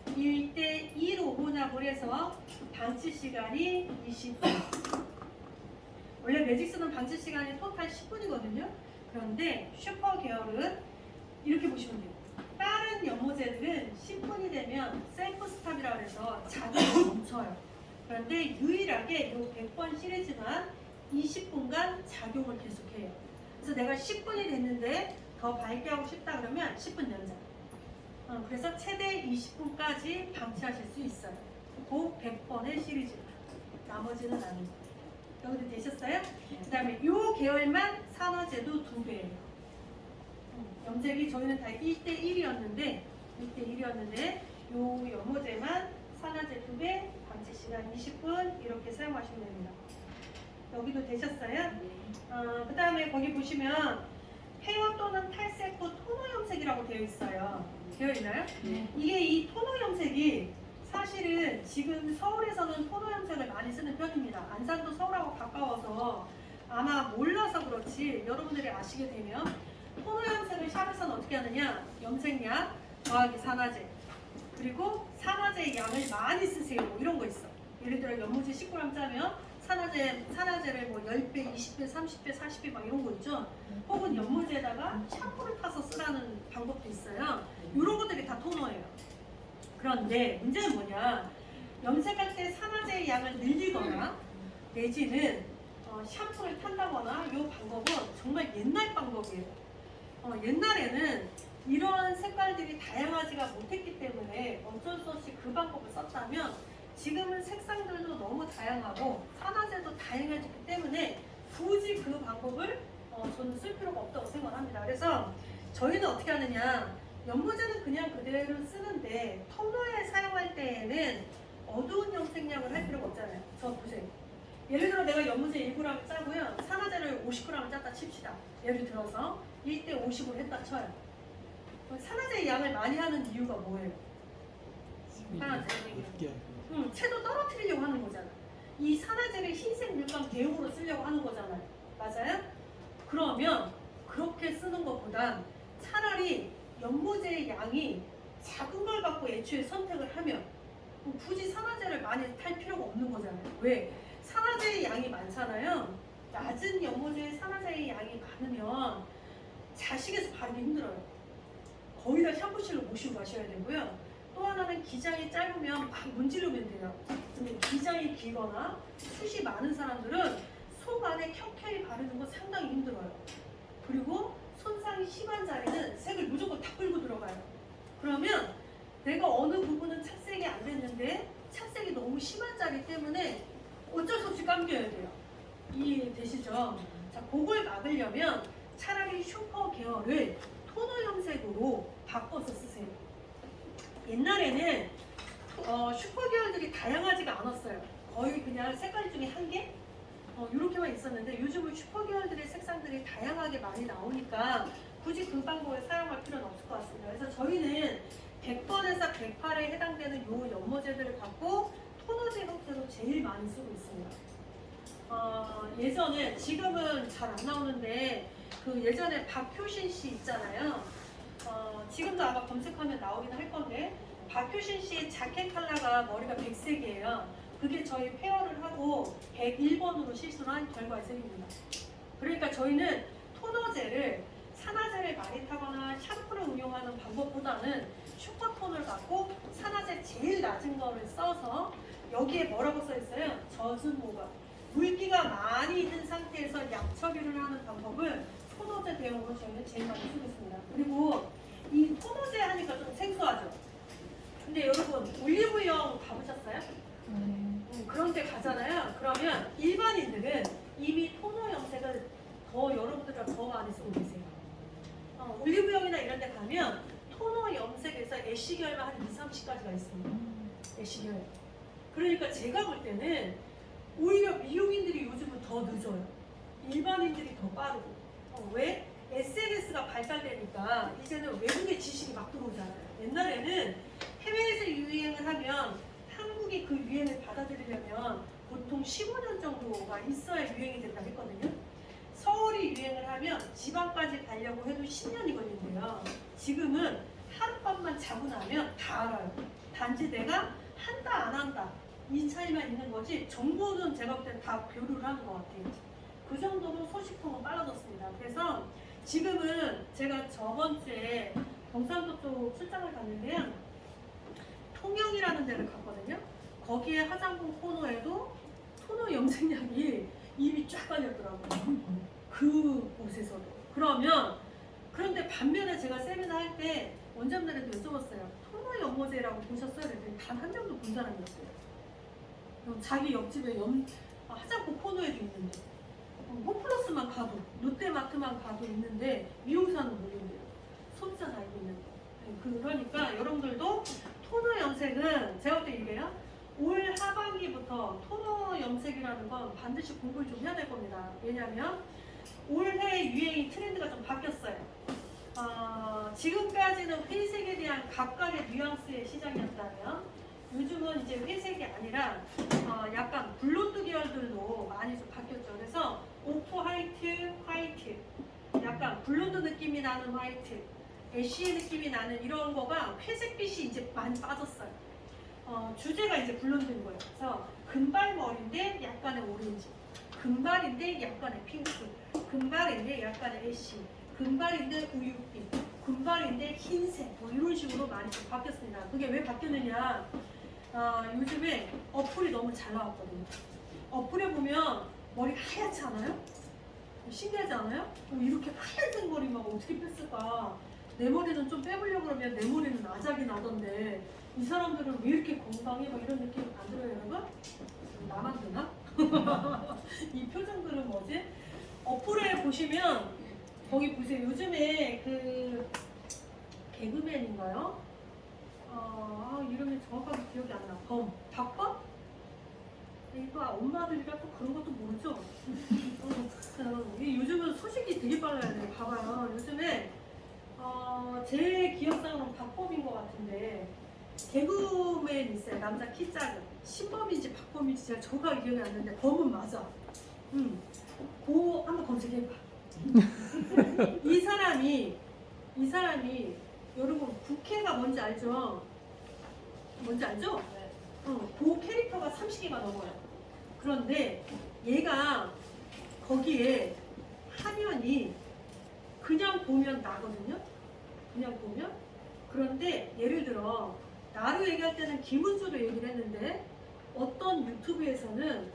1대1로 혼합을 해서 방치 시간이 20분. 원래 매직스는 방치 시간이 토탈 10분이거든요. 그런데 슈퍼 계열은 이렇게 보시면 돼요. 다른 연모제들은 10분이 되면 셀프 스탑이라고 해서 작용이 멈춰요. 그런데 유일하게 이 100번 시리즈만 20분간 작용을 계속해요. 그래서 내가 10분이 됐는데 더 밝게 하고 싶다 그러면 10분 연장. 그래서 최대 20분까지 방치하실 수 있어요. 그 100번의 시리즈. 나머지는 아니고. 여기도 되셨어요? 그 다음에 이 계열만 산화제도 2배예요. 염색이 저희는 다 1대1이었는데 이 연모제만 산화제 2배, 방치 시간 20분 이렇게 사용하시면 됩니다. 여기도 되셨어요? 그 다음에 거기 보시면 헤어 또는 탈색 후 토너 염색이라고 되어 있어요. 되어 있나요? 이게 이 토너 염색이 사실은 지금 서울에서는 토너 염색을 많이 쓰는 편입니다. 안산도 서울하고 가까워서 아마 몰라서 그렇지 여러분들이 아시게 되면 토너 염색을 샵에서는 어떻게 하느냐, 염색약 더하기 산화제 그리고 산화제의 양을 많이 쓰세요 뭐 이런 거 있어. 예를 들어 연모제 10g 짜면 산화제를 뭐 10배, 20배, 30배, 40배 막 이런 거 있죠. 혹은 연모제에다가 샴푸를 타서 쓰라는 방법도 있어요. 이런 것들이 다 토너예요. 그런데 문제는 뭐냐, 염색할 때 산화제의 양을 늘리거나 내지는 샴푸를 탄다거나 이 방법은 정말 옛날 방법이에요. 옛날에는 이런 색깔들이 다양하지가 못했기 때문에 어쩔 수 없이 그 방법을 썼다면 지금은 색상들도 너무 너무 다양하고 산화제도 다양해지기 때문에 굳이 그 방법을 저는 쓸 필요가 없다고 생각합니다. 그래서 저희는 어떻게 하느냐, 연모제는 그냥 그대로 쓰는데 토너에 사용할 때에는 어두운 염색약을 할 필요가 없잖아요. 저 보세요. 예를 들어 내가 연모제 1g 짜고요, 산화제를 50g을 짰다 칩시다. 예를 들어서 1대 50으로 했다 쳐요. 산화제의 양을 많이 하는 이유가 뭐예요? 산화제. 채도 떨어뜨리려고 하는 거잖아. 이 산화제를 흰색 물감 대용으로 쓰려고 하는 거잖아요. 맞아요? 그러면 그렇게 쓰는 것보다 차라리 연모제의 양이 작은 걸 갖고 애초에 선택을 하면 굳이 산화제를 많이 탈 필요가 없는 거잖아요. 왜? 산화제의 양이 많잖아요. 낮은 연모제의 산화제의 양이 많으면 자식에서 바르기 힘들어요. 거의 다 샴푸실로 모시고 가셔야 되고요. 또 하나는 기장이 짧으면 막 문지르면 돼요. 근데 기장이 길거나 숱이 많은 사람들은 속 안에 켜켜이 바르는 거 상당히 힘들어요. 그리고 손상이 심한 자리는 색을 무조건 다 끌고 들어가요. 그러면 내가 어느 부분은 착색이 안 됐는데 착색이 너무 심한 자리 때문에 어쩔 수 없이 감겨야 돼요. 이해되시죠? 자, 그걸 막으려면 차라리 슈퍼 계열을 토너 염색으로 바꿔서 쓰세요. 옛날에는 슈퍼 계열들이 다양하지가 않았어요. 거의 그냥 색깔 중에 한 개? 이렇게만 있었는데 요즘은 슈퍼 계열들의 색상들이 다양하게 많이 나오니까 굳이 그 방법을 사용할 필요는 없을 것 같습니다. 그래서 저희는 100번에서 108에 해당되는 요 연모제들을 갖고 토너제 형태로 제일 많이 쓰고 있습니다. 예전에, 지금은 잘 안 나오는데 그 예전에 박효신 씨 있잖아요. 지금도 아마 검색하면 나오긴 할 건데 박효신 씨의 자켓 컬러가 머리가 백색이에요. 그게 저희 페어를 하고 101번으로 실수를 한 결과의 색입니다. 그러니까 저희는 토너제를 산화제를 많이 타거나 샴푸를 응용하는 방법보다는 슈퍼톤을 갖고 산화제 제일 낮은 거를 써서 여기에 뭐라고 써있어요? 젖은 모가 물기가 많이 있는 상태에서 약 처리를 하는 방법을 토너제 대용으로 저희는 제일 많이 쓰고 있습니다. 그리고 이 토너제 하니까 좀 생소하죠? 근데 여러분 올리브영 가보셨어요? 그런 데 가잖아요. 그러면 일반인들은 이미 토너 염색을 여러분들보다 더 많이 쓰고 계세요. 올리브영이나 이런 데 가면 토너 염색에서 애쉬 계열만 한 2, 30가지가 있습니다. 애쉬 계열. 그러니까 제가 볼 때는 오히려 미용인들이 요즘은 더 늦어요. 일반인들이 더 빠르고. 왜? SNS가 발달되니까 이제는 외국의 지식이 막 들어오잖아요. 옛날에는 해외에서 유행을 하면 한국이 그 유행을 받아들이려면 보통 15년 정도가 있어야 유행이 된다 했거든요. 서울이 유행을 하면 지방까지 가려고 해도 10년이 걸린대요. 지금은 하룻밤만 자고 나면 다 알아요. 단지 내가 한다 안 한다 이 차이만 있는 거지 정보는 제가 볼 때 다 교류를 하는 것 같아요. 그 정도로 소식통은 빨라졌습니다. 그래서 지금은 제가 저번 주에 경상도 쪽 출장을 갔는데요. 통영이라는 데를 갔거든요. 거기에 화장품 코너에도 토너 염색약이 이미 쫙 깔렸더라고요. 그 곳에서도. 그런데 반면에 제가 세미나 할 때 원장님들한테 여쭤봤어요. 토너 연모제라고 보셨어요? 그랬더니 단 한 명도 본 사람이 없어요. 자기 옆집에 화장품 코너에도 있는데 홈플러스만 가도 롯데마트만 가도 있는데 미용사는 모르는데요. 소비자 다 알고 있는 거. 그러니까 여러분들도 토너 염색은 제가 볼 때 이래요. 올 하반기부터 토너 염색이라는 건 반드시 공부를 좀 해야 될 겁니다. 왜냐하면 올해 유행이 트렌드가 좀 바뀌었어요. 지금까지는 회색에 대한 각각의 뉘앙스의 시장이었다면 요즘은 이제 회색이 아니라 약간 블론드 계열들도 많이 좀 바뀌었죠. 그래서 오프 화이트, 약간 블론드 느낌이 나는 화이트, 애쉬 느낌이 나는 이런 거가 회색빛이 이제 많이 빠졌어요. 주제가 이제 블론드인 거예요. 그래서 금발머리인데 약간의 오렌지, 금발인데 약간의 핑크, 금발인데 약간의 애쉬, 금발인데 우유빛, 금발인데 흰색 뭐 이런 식으로 많이 좀 바뀌었습니다. 그게 왜 바뀌었느냐? 요즘에 어플이 너무 잘 나왔거든요. 어플에 보면 머리 하얗지 않아요? 신기하지 않아요? 이렇게 하얀색 머리만 어떻게 뺐을까? 내 머리는 좀 빼보려고 그러면 내 머리는 아작이 나던데 이 사람들은 왜 이렇게 건강해? 뭐 이런 느낌 안 들어요, 여러분? 나만 이 표정들은 뭐지? 어플에 보시면 거기 보세요. 요즘에 그 개그맨인가요? 이름이 정확하게 기억이 안 나. 박범? 이거 엄마들이라 또 그런 것도 모르죠? 요즘은 소식이 되게 빨라야 돼요. 봐봐요. 요즘에 제 기억상으로는 박범인 것 같은데 개그맨 있어요. 남자 키 작은 신범인지 박범인지 제가 정확하게 기억이 안 나는데 범은 맞아. 고 한번 검색해봐. 이 사람이 여러분 국회가 뭔지 알죠? 뭔지 알죠? 그 캐릭터가 30개가 넘어요. 그런데 얘가 거기에 화면이 그냥 보면 나거든요. 그냥 보면. 그런데 예를 들어 나로 얘기할 때는 김은수로 얘기를 했는데 어떤 유튜브에서는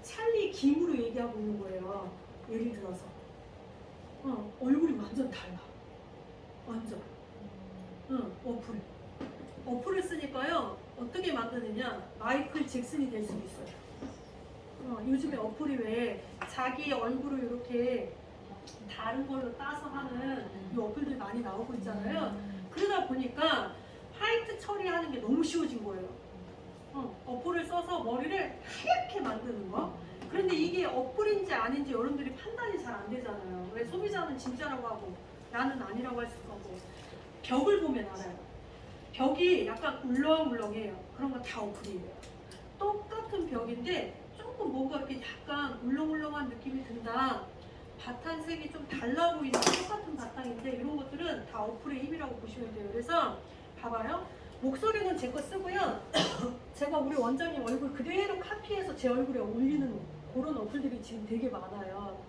찰리 김으로 얘기하고 있는 거예요. 예를 들어서 얼굴이 완전 달라. 완전. 어플을 쓰니까요. 어떻게 만드느냐 마이클 잭슨이 될 수도 있어요. 요즘에 어플이 왜 자기 얼굴을 이렇게 다른 걸로 따서 하는 이 어플들이 많이 나오고 있잖아요. 그러다 보니까 화이트 처리하는 게 너무 쉬워진 거예요. 어플을 써서 머리를 하얗게 만드는 거. 그런데 이게 어플인지 아닌지 여러분들이 판단이 잘 안 되잖아요. 왜 소비자는 진짜라고 하고 나는 아니라고 할 수가 없고. 벽을 보면 알아요. 벽이 약간 울렁울렁해요. 그런 거 다 어플이에요. 똑같은 벽인데 조금 뭔가 이렇게 약간 울렁울렁한 느낌이 든다. 바탕색이 좀 달라 보이는 똑같은 바탕인데 이런 것들은 다 어플의 힘이라고 보시면 돼요. 그래서 봐봐요. 목소리는 제 거 쓰고요. 제가 우리 원장님 얼굴 그대로 카피해서 제 얼굴에 올리는 그런 어플들이 지금 되게 많아요.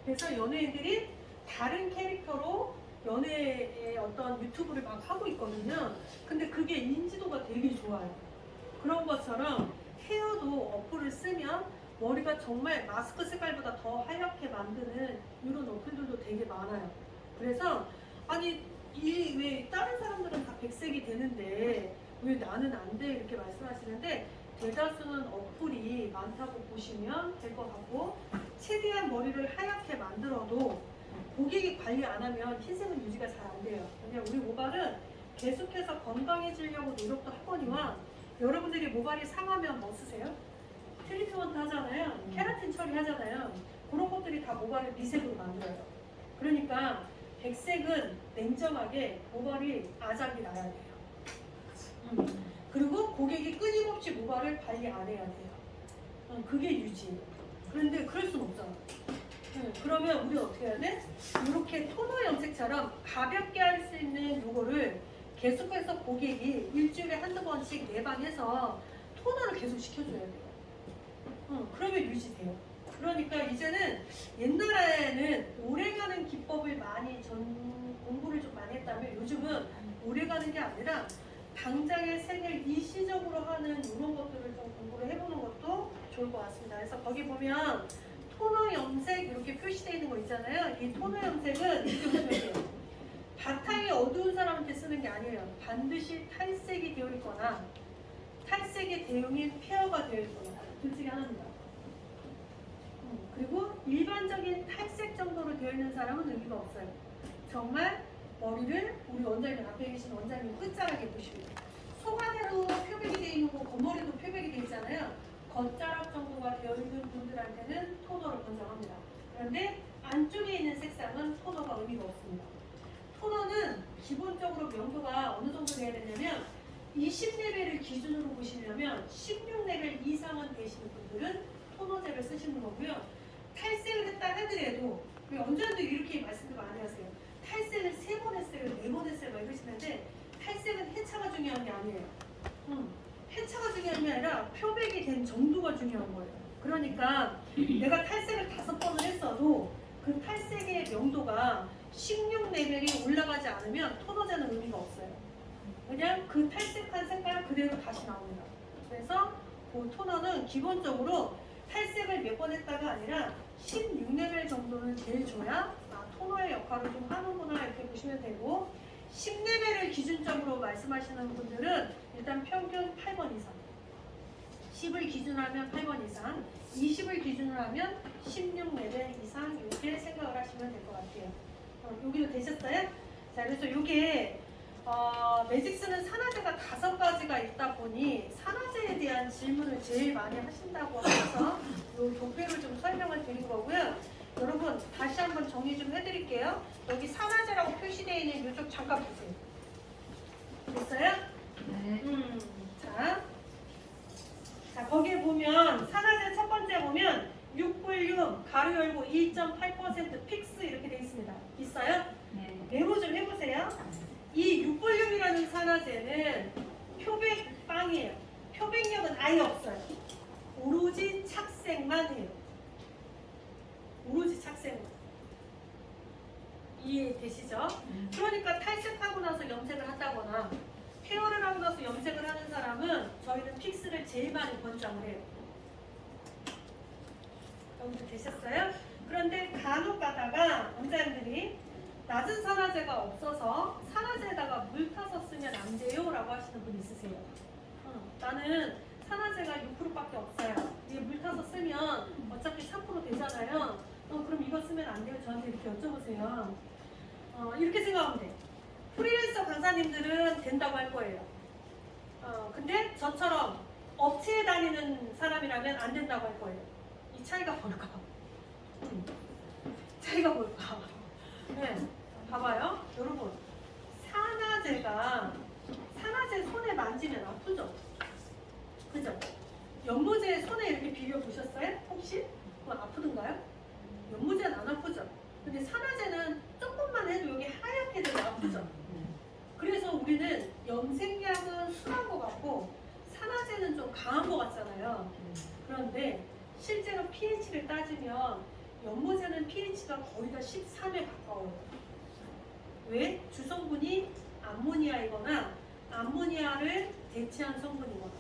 그래서 연예인들이 다른 캐릭터로 연예의 어떤 유튜브를 막 하고 있거든요. 근데 그게 인지도가 되게 좋아요. 그런 것처럼 헤어도 어플을 쓰면 머리가 정말 마스크 색깔보다 더 하얗게 만드는 이런 어플들도 되게 많아요. 그래서 아니 이 왜 다른 사람들은 다 백색이 되는데 왜 나는 안 돼 이렇게 말씀하시는데 대다수는 어플이 많다고 보시면 될 것 같고 최대한 머리를 하얗게 만들어도 고객이 관리 안 하면 흰색은 유지가 잘 안 돼요. 근데 우리 모발은 계속해서 건강해지려고 노력도 하거니와 여러분들이 모발이 상하면 뭐 쓰세요? 트리트먼트 하잖아요. 케라틴 처리하잖아요. 그런 것들이 다 모발을 미색으로 만들어요. 그러니까 백색은 냉정하게 모발이 아작이 나야 돼요. 그리고 고객이 끊임없이 모발을 관리 안 해야 돼요. 그게 유지. 그런데 그럴 순 없잖아. 그러면 우리 어떻게 해야 돼? 이렇게 토너 염색처럼 가볍게 할 수 있는 요거를 계속해서 고객이 일주일에 한두 번씩 내방해서 토너를 계속 시켜줘야 돼요. 그러면 유지돼요. 그러니까 이제는 옛날에는 오래가는 기법을 많이 공부를 좀 많이 했다면 요즘은 오래가는 게 아니라 당장의 색을 일시적으로 하는 이런 것들을 좀 공부를 해보는 것도 좋을 것 같습니다. 그래서 거기 보면 토너 염색 이렇게 표시되어 있는 거 있잖아요. 이 토너 염색은 이렇게 보시면 돼요. 바탕이 어두운 사람한테 쓰는 게 아니에요. 반드시 탈색이 되어 있거나 탈색의 대용인 페어가 되어 있거나 둘 중에 하나입니다. 그리고 일반적인 탈색 정도로 되어 있는 사람은 의미가 없어요. 정말 머리를 우리 원장님 앞에 계신 원장님 끝자락에 보시면 속안에도 표백이 되어 있는 거 겉머리도 표백이 되어 있잖아요. 겉자락 정도가 되어 있는 분들한테는 토너를 권장합니다. 그런데 안쪽에 있는 색상은 토너가 의미가 없습니다. 토너는 기본적으로 명도가 어느 정도 돼야 되냐면 20레벨을 기준으로 보시려면 16레벨 이상은 되시는 분들은 토너제를 쓰시는 거고요. 탈색을 했다 하더라도 언제라도 이렇게 말씀을 많이 하세요. 탈색을 3번 했어요, 4번 했어요 막 이러시는데 탈색은 해차가 중요한 게 아니에요. 해차가 중요한 게 아니라 표백이 된 정도가 중요한 거예요. 그러니까 내가 탈색을 5번을 했어도 그 탈색의 명도가 16레벨이 올라가지 않으면 토너제는 의미가 없어요. 그냥 그 탈색한 색깔 그대로 다시 나옵니다. 그래서 그 토너는 기본적으로 탈색을 몇 번 했다가 아니라 16레벨 정도는 제일 줘야 토너의 역할을 좀 하는구나 이렇게 보시면 되고 10레벨을 기준점으로 말씀하시는 분들은 일단 평균 8번 이상 10을 기준하면 8번 이상 하면 20을 기준으로 하면 16레벨 이상 이렇게 생각을 하시면 될 것 같아요. 여기도 되셨어요? 자, 그래서 이게 매직스는 산화제가 5가지가 있다 보니 산화제에 대한 질문을 제일 많이 하신다고 하셔서 이 도표를 좀 설명을 드린 거고요. 여러분 다시 한번 정리 좀 해드릴게요. 여기 산화제라고 표시되어 있는 이쪽 잠깐 보세요. 됐어요? 네. 자, 거기에 보면 산화제 첫 번째 보면 6불륨 가로 열고 1.8% 픽스 이렇게 되어 있습니다. 있어요? 네. 메모 좀 해보세요. 이 6불륨이라는 산화제는 표백빵이에요. 표백력은 아예 없어요. 오로지 착색만 해요. 오로지 착색만. 이해되시죠? 그러니까 탈색하고 나서 염색을 한다거나 헤어를 하고 나서 염색을 하는 사람은 저희는 픽스를 제일 많이 권장을 해요. 여기도 되셨어요? 그런데 간혹 가다가 원장님들이 낮은 산화제가 없어서 산화제에다가 물 타서 쓰면 안 돼요 라고 하시는 분 있으세요. 나는 산화제가 6%밖에 없어요. 이게 물 타서 쓰면 어차피 3% 되잖아요. 그럼 이거 쓰면 안 돼요? 저한테 이렇게 여쭤보세요. 이렇게 생각하면 돼. 프리랜서 강사님들은 된다고 할 거예요. 근데 저처럼 업체에 다니는 사람이라면 안 된다고 할 거예요. 이 차이가 뭘까? 차이가 뭘까? 네, 봐봐요. 여러분, 산화제 손에 만지면 아프죠? 그죠? 연모제 손에 이렇게 비벼 보셨어요? 혹시? 그건 아프던가요? 연모제는 안 아프죠? 근데 산화제는 조금만 해도 여기 하얗게 되면 아프죠? 그래서 우리는 염색약은 순한 것 같고 산화제는 좀 강한 것 같잖아요. 그런데 실제로 pH를 따지면 연모제는 pH가 거의 다 13에 가까워요. 왜? 주성분이 암모니아이거나 암모니아를 대체한 성분이거나.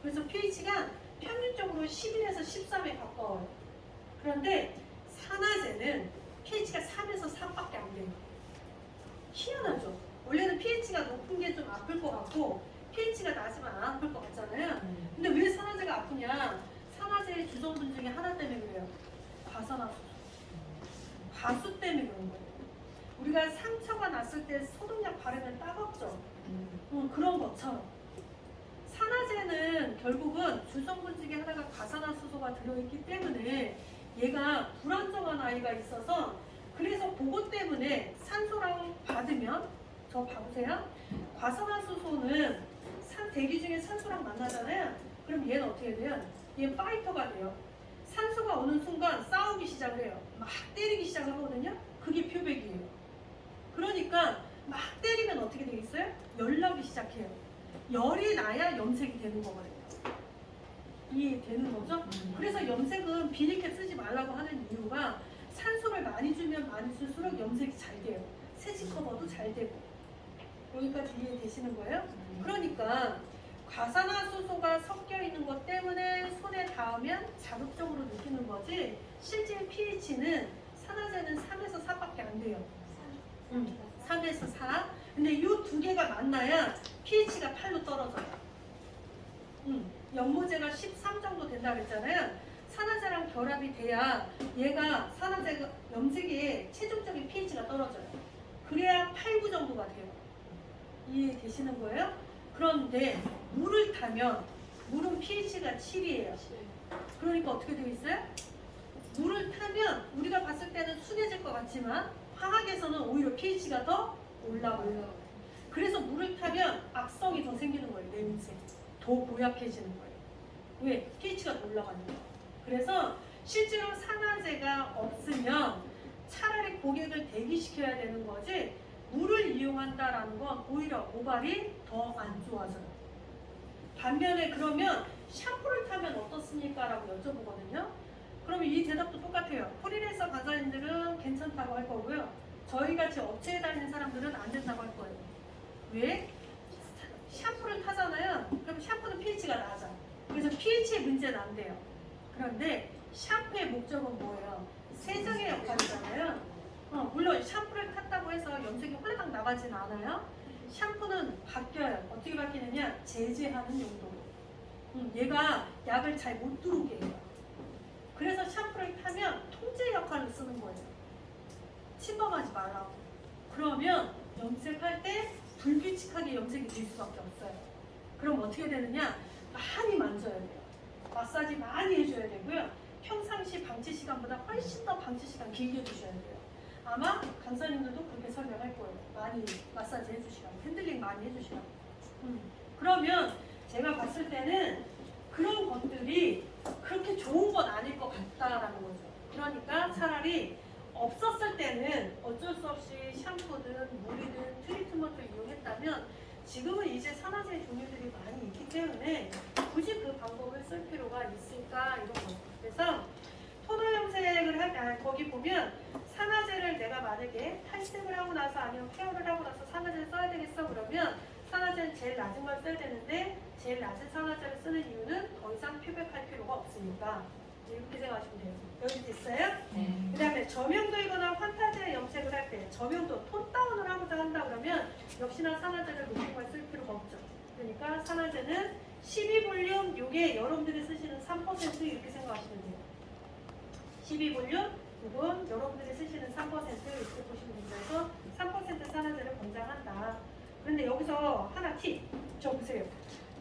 그래서 pH가 평균적으로 11에서 13에 가까워요. 그런데 산화제는 pH가 3에서 4밖에 안 돼요. 희한하죠? 원래는 pH가 높은 게 좀 아플 것 같고 pH가 낮으면 안 아플 것 같잖아요. 근데 왜 산화제가 아프냐? 산화제의 주성분 중에 하나 때문에 그래요. 과산화수. 과수 때문에 그런 거예요. 우리가 상처가 났을 때 소독약 바르면 따갑죠? 그런 것처럼 산화제는 결국은 주성분 중에 하나가 과산화수소가 들어있기 때문에 얘가 불안정한 아이가 있어서 그래서 그것 때문에 산소랑 받으면 저 봐보세요. 과산화수소는 대기 중에 산소랑 만나잖아요. 그럼 얘는 어떻게 돼요? 얘는 파이터가 돼요. 산소가 오는 순간 싸우기 시작을 해요. 막 때리기 시작을 하거든요. 그게 표백이에요. 그러니까 막 때리면 어떻게 되겠어요? 열나기 시작해요. 열이 나야 염색이 되는 거거든요. 이해되는 거죠? 그래서 염색은 비닐캡 쓰지 말라고 하는 이유가 산소를 많이 주면 많이 줄수록 염색이 잘 돼요. 세시 커버도 잘 되고. 여기까지 이해되시는 거예요? 그러니까 과산화수소가 섞여 있는 것 때문에 손에 닿으면 자극적으로 느끼는 거지 실제 pH는 산화제는 3에서 4밖에 안 돼요. 3에서 4. 근데 이 두 개가 만나야 pH가 8로 떨어져요. 연모제가 13 정도 된다 그랬잖아요. 산화제랑 결합이 돼야 얘가 산화제가 염색의 최종적인 pH가 떨어져요. 그래야 8, 9 정도가 돼요. 이해되시는 거예요? 그런데 물을 타면 물은 pH가 7이에요. 그러니까 어떻게 되어 있어요? 물을 타면 우리가 봤을 때는 순해질 것 같지만 화학에서는 오히려 pH가 더 올라가요. 그래서 물을 타면 악성이 더 생기는 거예요. 냄새. 더 고약해지는 거예요. 왜? pH가 더 올라가는 거예요. 그래서 실제로 산화제가 없으면 차라리 고객을 대기시켜야 되는 거지 물을 이용한다라는 건 오히려 모발이 더 안 좋아져요. 반면에 그러면 샴푸를 타면 어떻습니까? 라고 여쭤보거든요. 그러면 이 대답도 똑같아요. 프리랜서 강사님들은 괜찮다고 할 거고요. 저희같이 업체에 다니는 사람들은 안 된다고 할 거예요. 왜? 샴푸를 타잖아요. 그럼 샴푸는 pH가 낮아. 그래서 pH의 문제는 안 돼요. 그런데 샴푸의 목적은 뭐예요? 세정의 역할이잖아요. 물론 샴푸를 탔다고 해서 염색이 홀라당 나가진 않아요. 샴푸는 바뀌어요. 어떻게 바뀌느냐? 제재하는 용도로. 얘가 약을 잘 못 들어오게 해요. 그래서 샴푸를 타면 통제 역할을 쓰는 거예요. 침범하지 말라고. 그러면 염색할 때 불규칙하게 염색이 될 수밖에 없어요. 그럼 어떻게 되느냐? 많이 만져야 돼요. 마사지 많이 해줘야 되고요. 평상시 방치 시간보다 훨씬 더 방치 시간 길게 주셔야 돼요. 아마 강사님들도 그렇게 설명할 거예요. 많이 마사지 해주시라고, 핸들링 많이 해주시라고. 그러면 제가 봤을 때는 그런 것들이 그렇게 좋은 건 아닐 것 같다라는 거죠. 그러니까 차라리 없었을 때는 어쩔 수 없이 샴푸든 물이든 트리트먼트를 이용했다면 지금은 이제 산화제 종류들이 많이 있기 때문에 굳이 그 방법을 쓸 필요가 있을까 이런 거죠. 그래서 토너 염색을 할 때 거기 보면 산화제를 내가 만약에 탈색을 하고 나서 아니면 케어를 하고 나서 산화제를 써야 되겠어 그러면 산화제는 제일 낮은 걸 써야 되는데 제일 낮은 산화제를 쓰는 이유는 더 이상 표백할 필요가 없으니까 이렇게 생각하시면 돼요. 여기 됐어요? 그 다음에 저명도이거나 환타제 염색을 할 때 저명도 톤 다운을 하고자 한다 그러면 역시나 산화제를 높은 걸 쓸 필요가 없죠. 그러니까 산화제는 12볼륨 요게 여러분들이 쓰시는 3% 이렇게 생각하시면 돼요. 12볼륨 이건 여러분들이 쓰시는 3% 이렇게 보시면 됩니다. 그래서 3% 산화제를 권장한다. 그런데 여기서 하나 팁! 저 보세요.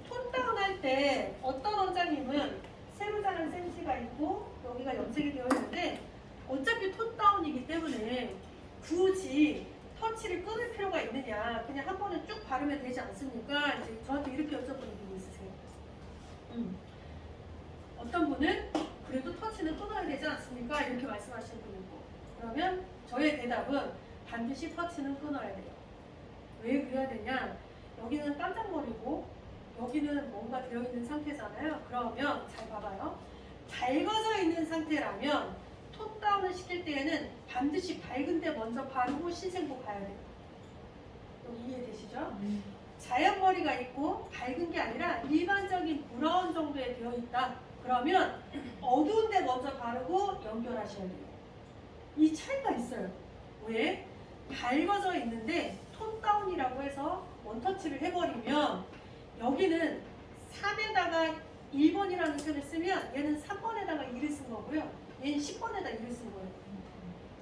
톤 다운 할 때 어떤 원장님은 새로 자른 센치가 있고 여기가 염색이 되어 있는데 어차피 톤 다운이기 때문에 굳이 터치를 끊을 필요가 있느냐 그냥 한 번에 쭉 바르면 되지 않습니까? 이제 저한테 이렇게 여쭤보는 분이 있으세요. 어떤 분은 그래도 터치는 끊어야 되지 않습니까? 이렇게 말씀하시는 분이 있고 그러면 저의 대답은 반드시 터치는 끊어야 돼요. 왜 그래야 되냐? 여기는 깜짝머리고 여기는 뭔가 되어있는 상태잖아요. 그러면 잘 봐봐요. 밝아져 있는 상태라면 톤 다운을 시킬 때에는 반드시 밝은 데 먼저 바르고 신생부 가야 돼요. 여기 이해되시죠? 자연머리가 있고 밝은 게 아니라 일반적인 브라운 정도에 되어 있다. 그러면 어두운 데 먼저 바르고 연결하셔야 돼요. 이 차이가 있어요. 왜? 밝아져 있는데 톤 다운이라고 해서 원터치를 해버리면 여기는 3에다가 1번이라는 표를 쓰면 얘는 3번에다가 2를 쓴 거고요. 얘는 10번에다 2를 쓴 거예요.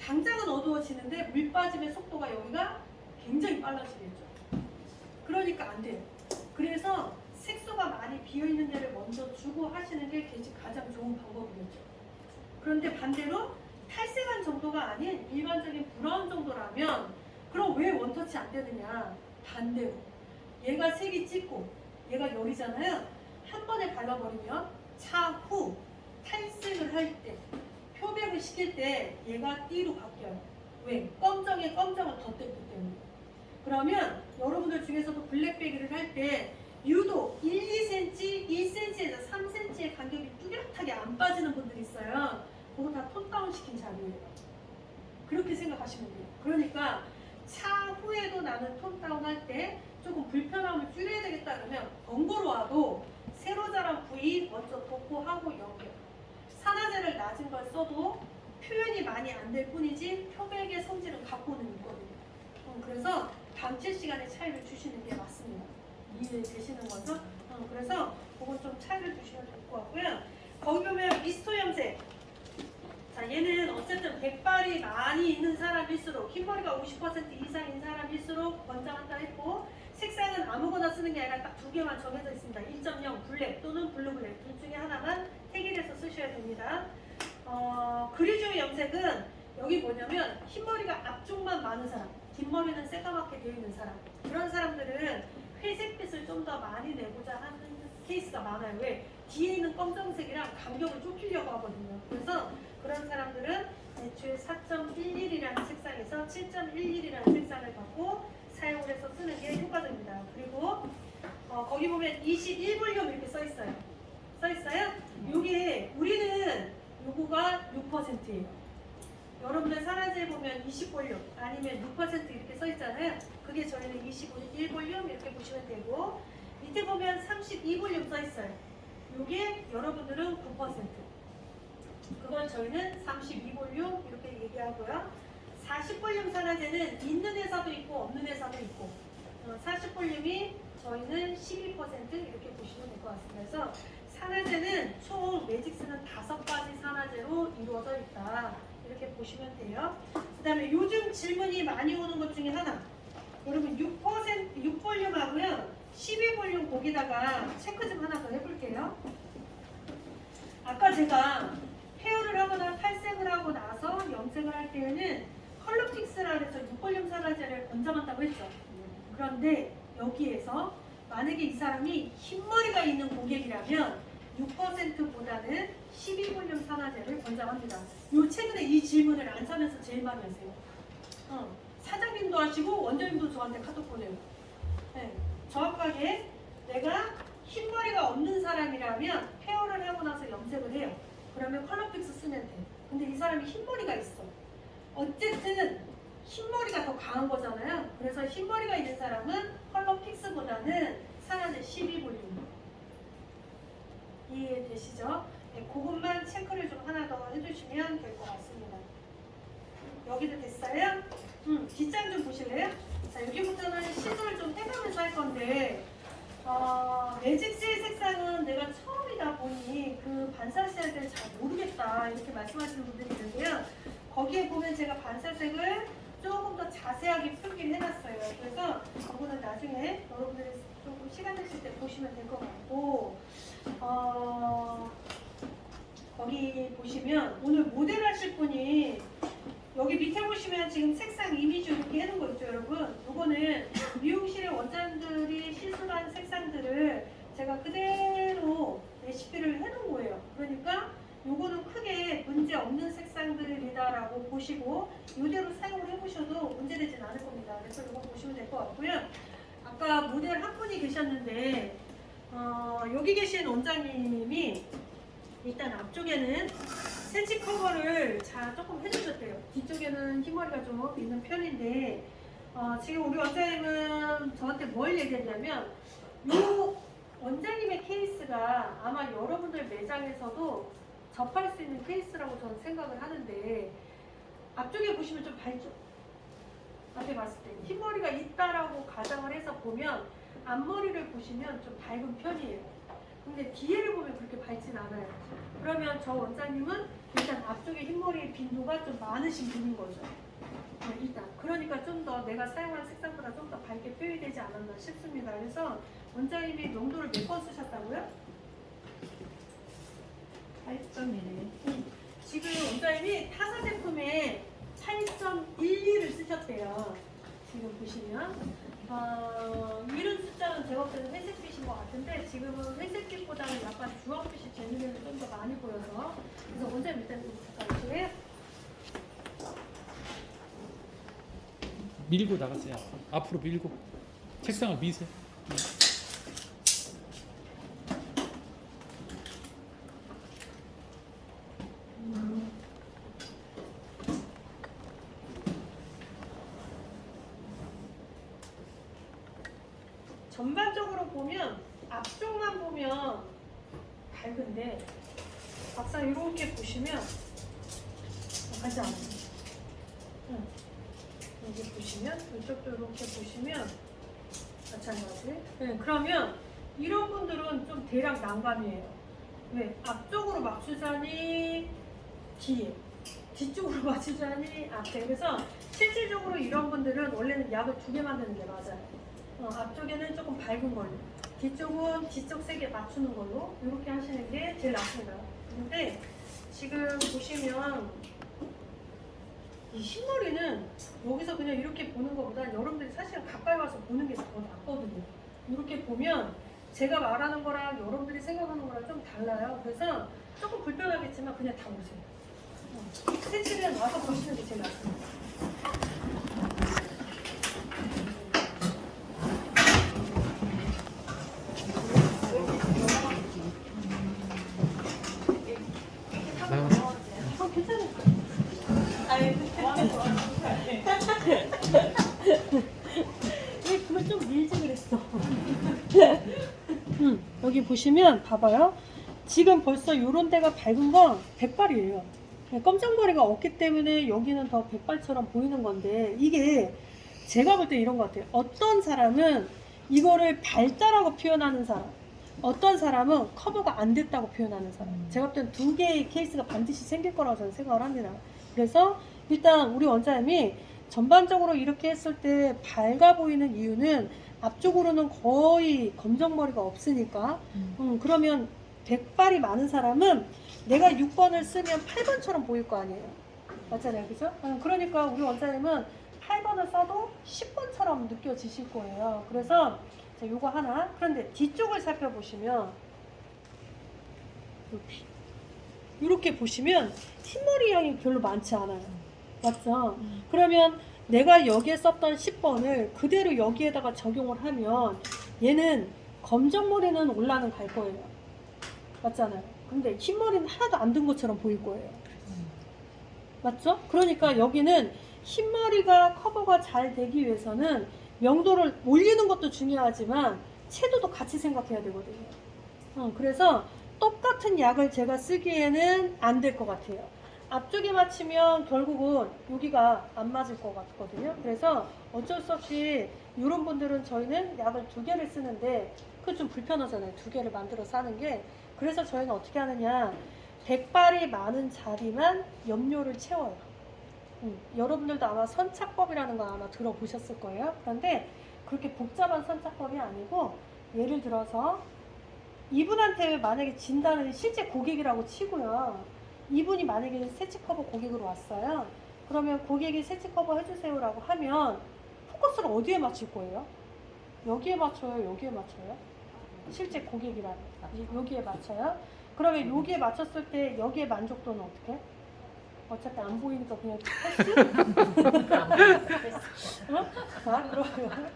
당장은 어두워지는데 물 빠짐의 속도가 여기가 굉장히 빨라지겠죠. 그러니까 안 돼요. 그래서 색소가 많이 비어있는 데를 먼저 주고 하시는 게 가장 좋은 방법이겠죠. 그런데 반대로 탈색한 정도가 아닌 일반적인 브라운 정도라면 그럼 왜 원터치 안 되느냐? 반대로 얘가 색이 짙고 얘가 열이잖아요. 한 번에 발라버리면 차후 탈색을 할 때 표백을 시킬 때 얘가 띠로 바뀌어요. 왜? 검정에 검정을 덧댔기 때문에. 그러면 여러분들 중에서도 블랙베이를 할 때 유독 1, 2cm, 1cm에서 3cm의 간격이 뚜렷하게 안 빠지는 분들이 있어요. 그거 다 톤 다운 시킨 자료예요. 그렇게 생각하시면 돼요. 그러니까 차후에도 나는 톤 다운 할 때 조금 불편함을 줄여야 되겠다 그러면 번거로워도 새로 자란 부위 먼저 복구하고 연결. 산화제를 낮은 걸 써도 표현이 많이 안 될 뿐이지 표백의 성질은 갖고는 있거든요. 그래서 방치 시간에 차이를 주시는 게 맞습니다. 이해되시는 거죠? 그래서 그건 좀 차이를 주시면 될 것 같고요. 거기 보면 미스토 염색. 자, 얘는 어쨌든 백발이 많이 있는 사람일수록 흰머리가 50% 이상인 사람일수록 권장한다 했고 색상은 아무거나 쓰는 게 아니라 딱 두 개만 정해져 있습니다. 1.0 블랙 또는 블루 블랙 둘 중에 하나만 택일해서 쓰셔야 됩니다. 그리조 염색은 여기 뭐냐면 흰머리가 앞쪽만 많은 사람 뒷머리는 새까맣게 되어 있는 사람 그런 사람들은 회색빛을 좀 더 많이 내고자 하는 케이스가 많아요. 왜? 뒤에 있는 검정색이랑 간격을 좁히려고 하거든요. 그래서 그런 사람들은 애초에 4.11이라는 색상에서 7.11이라는 색상을 갖고 사용을 해서 쓰는 게 효과적입니다. 그리고 거기 보면 21볼륨 이렇게 써 있어요. 요게 우리는 요거가 6%예요. 여러분들 산화제에 보면 20볼륨 아니면 6% 이렇게 써 있잖아요. 그게 저희는 21볼륨 이렇게 보시면 되고 밑에 보면 32볼륨 써 있어요. 요게 여러분들은 9%. 그건 저희는 32볼륨 이렇게 얘기하고요. 40볼륨 산화제는 있는 회사도 있고 없는 회사도 있고 40볼륨이 저희는 12% 이렇게 보시면 될 것 같습니다. 그래서 산화제는 총 매직 쓰는 5가지 산화제로 좋아하겠다. 이렇게 보시면 돼요. 그 다음에 요즘 질문이 많이 오는 것 중에 하나. 여러분 6볼륨하고요. 12볼륨 거기다가 체크 좀 하나 더 해볼게요. 아까 제가 헤어를 하거나 탈색을 하고 나서 염색을 할 때에는 컬러 픽스라 해서 6볼륨 산화제를 권장한다고 했죠. 그런데 여기에서 만약에 이 사람이 흰머리가 있는 고객이라면 6%보다는 12볼륨 산화제를 권장합니다. 요 최근에 이 질문을 안 사면서 제일 많이 하세요. 사장님도 하시고 원장님도 저한테 카톡 보내요. 네, 정확하게 내가 흰머리가 없는 사람이라면 헤어를 하고 나서 염색을 해요. 그러면 컬러 픽스 쓰면 돼. 근데 이 사람이 흰머리가 있어. 어쨌든 흰머리가 더 강한 거잖아요. 그래서 흰머리가 있는 사람은 컬러 픽스보다는 산화제 12볼륨. 이해되시죠? 네, 그것만 체크를 좀 하나 더 해주시면 될 것 같습니다. 여기도 됐어요? 뒷장 좀 보실래요? 자, 여기부터는 시도를 좀 해가면서 할 건데 매직실 색상은 내가 처음이다 보니 그 반사색을 잘 모르겠다 이렇게 말씀하시는 분들이 있는데요. 거기에 보면 제가 반사색을 조금 더 자세하게 표기를 해놨어요. 그래서 이거는 나중에 여러분들이 조금 시간 되실 때 보시면 될 것 같고 거기 보시면 오늘 모델 하실 분이 여기 밑에 보시면 지금 색상 이미지 이렇게 해놓은 거 있죠, 여러분. 이거는 미용실의 원장들이 시술한 색상들을 제가 그대로 레시피를 해놓은 거예요. 그러니까 요거는 크게 문제 없는 색상들이다라고 보시고 이대로 사용을 해보셔도 문제되진 않을 겁니다. 그래서 이거 보시면 될 것 같고요. 아까 모델 한 분이 계셨는데 여기 계신 원장님이 일단 앞쪽에는 세치 커버를 조금 해주셨대요. 뒤쪽에는 흰머리가 좀 있는 편인데 지금 우리 원장님은 저한테 뭘 얘기했냐면 이 원장님의 케이스가 아마 여러분들 매장에서도 접할 수 있는 케이스라고 저는 생각을 하는데 앞쪽에 보시면 좀 밝죠? 앞에 봤을 때 흰머리가 있다라고 가정을 해서 보면 앞머리를 보시면 좀 밝은 편이에요. 근데 뒤에를 보면 그렇게 밝진 않아요. 그러면 저 원장님은 일단 앞쪽에 흰머리의 빈도가 좀 많으신 분인 거죠. 일단 그러니까 좀 더 내가 사용한 색상보다 좀 더 밝게 표현이 되지 않았나 싶습니다. 그래서 원장님이 농도를 몇 번 쓰셨다고요? 8점이네. 지금 원장님이 타사 제품에 8.12를 쓰셨대요. 지금 보시면 이런 숫자는 제가 볼 때는 회색빛인 것 같은데 지금은 회색빛보다는 약간 주황빛이 제 눈에는 좀 더 많이 보여서 그래서 원장님 일단 좀 잠깐 보실래요? 밀고 나가세요. 앞으로 밀고 책상을 미세요. 전반적으로 보면 앞쪽만 보면 밝은데 막상 이렇게 보시면 가지 않아요. 여기 보시면 이쪽도 이렇게 보시면 마찬가지. 네, 그러면 이런 분들은 좀 대략 난감이에요. 왜? 앞쪽으로 맞추자니 뒤에, 뒤쪽으로 맞추자니 앞에. 그래서 실질적으로 이런 분들은 원래는 약을 2개 만드는 게 맞아요. 앞쪽에는 조금 밝은 걸로, 뒤쪽은 뒤쪽 색에 맞추는 걸로 이렇게 하시는 게 제일 낫습니다. 근데 지금 보시면 이 흰머리는 여기서 그냥 이렇게 보는 것보다 여러분들이 사실 가까이 와서 보는 게 더 낫거든요. 이렇게 보면 제가 말하는 거랑 여러분들이 생각하는 거랑 좀 달라요. 그래서 조금 불편하겠지만 그냥 다 보세요. 색칠은 와서 보시는 게 제일 낫습니다. 왜 그걸 좀 밀지 그랬어? 여기 보시면 봐봐요. 지금 벌써 이런 데가 밝은 건 백발이에요. 검정머리가 없기 때문에 여기는 더 백발처럼 보이는 건데 이게 제가 볼 때 이런 것 같아요. 어떤 사람은 이거를 밝다라고 표현하는 사람, 어떤 사람은 커버가 안 됐다고 표현하는 사람. 제가 볼 때는 두 개의 케이스가 반드시 생길 거라고 저는 생각을 합니다. 그래서 일단 우리 원장님이 전반적으로 이렇게 했을 때 밝아 보이는 이유는 앞쪽으로는 거의 검정머리가 없으니까 그러면 백발이 많은 사람은 내가 6번을 쓰면 8번처럼 보일 거 아니에요. 맞잖아요. 그죠? 그러니까 우리 원장님은 8번을 써도 10번처럼 느껴지실 거예요. 그래서 자, 요거 하나. 그런데 뒤쪽을 살펴보시면 이렇게 보시면 흰머리형이 별로 많지 않아요. 맞죠? 그러면 내가 여기에 썼던 10번을 그대로 여기에다가 적용을 하면 얘는 검정머리는 올라는 갈 거예요. 맞잖아요. 근데 흰머리는 하나도 안 든 것처럼 보일 거예요. 맞죠? 그러니까 여기는 흰머리가 커버가 잘 되기 위해서는 명도를 올리는 것도 중요하지만 채도도 같이 생각해야 되거든요. 그래서 똑같은 약을 제가 쓰기에는 안 될 것 같아요. 앞쪽에 맞추면 결국은 여기가 안 맞을 것 같거든요. 그래서 어쩔 수 없이 이런 분들은 저희는 약을 2개를 쓰는데 그게 좀 불편하잖아요. 2개를 만들어 싸는 게. 그래서 저희는 어떻게 하느냐, 백발이 많은 자리만 염료를 채워요. 여러분들도 아마 선착법이라는 거 아마 들어보셨을 거예요. 그런데 그렇게 복잡한 선착법이 아니고, 예를 들어서 이분한테 만약에 진단을 실제 고객이라고 치고요. 이분이 만약에 세치 커버 고객으로 왔어요. 그러면 고객이 세치 커버 해주세요라고 하면 포커스를 어디에 맞출 거예요? 여기에 맞춰요? 여기에 맞춰요? 실제 고객이라면 여기에 맞춰요? 그러면 여기에 맞췄을 때 여기에 만족도는 어떻게? 어차피 안 보이니까 그냥 패스? 어? 자, 그러면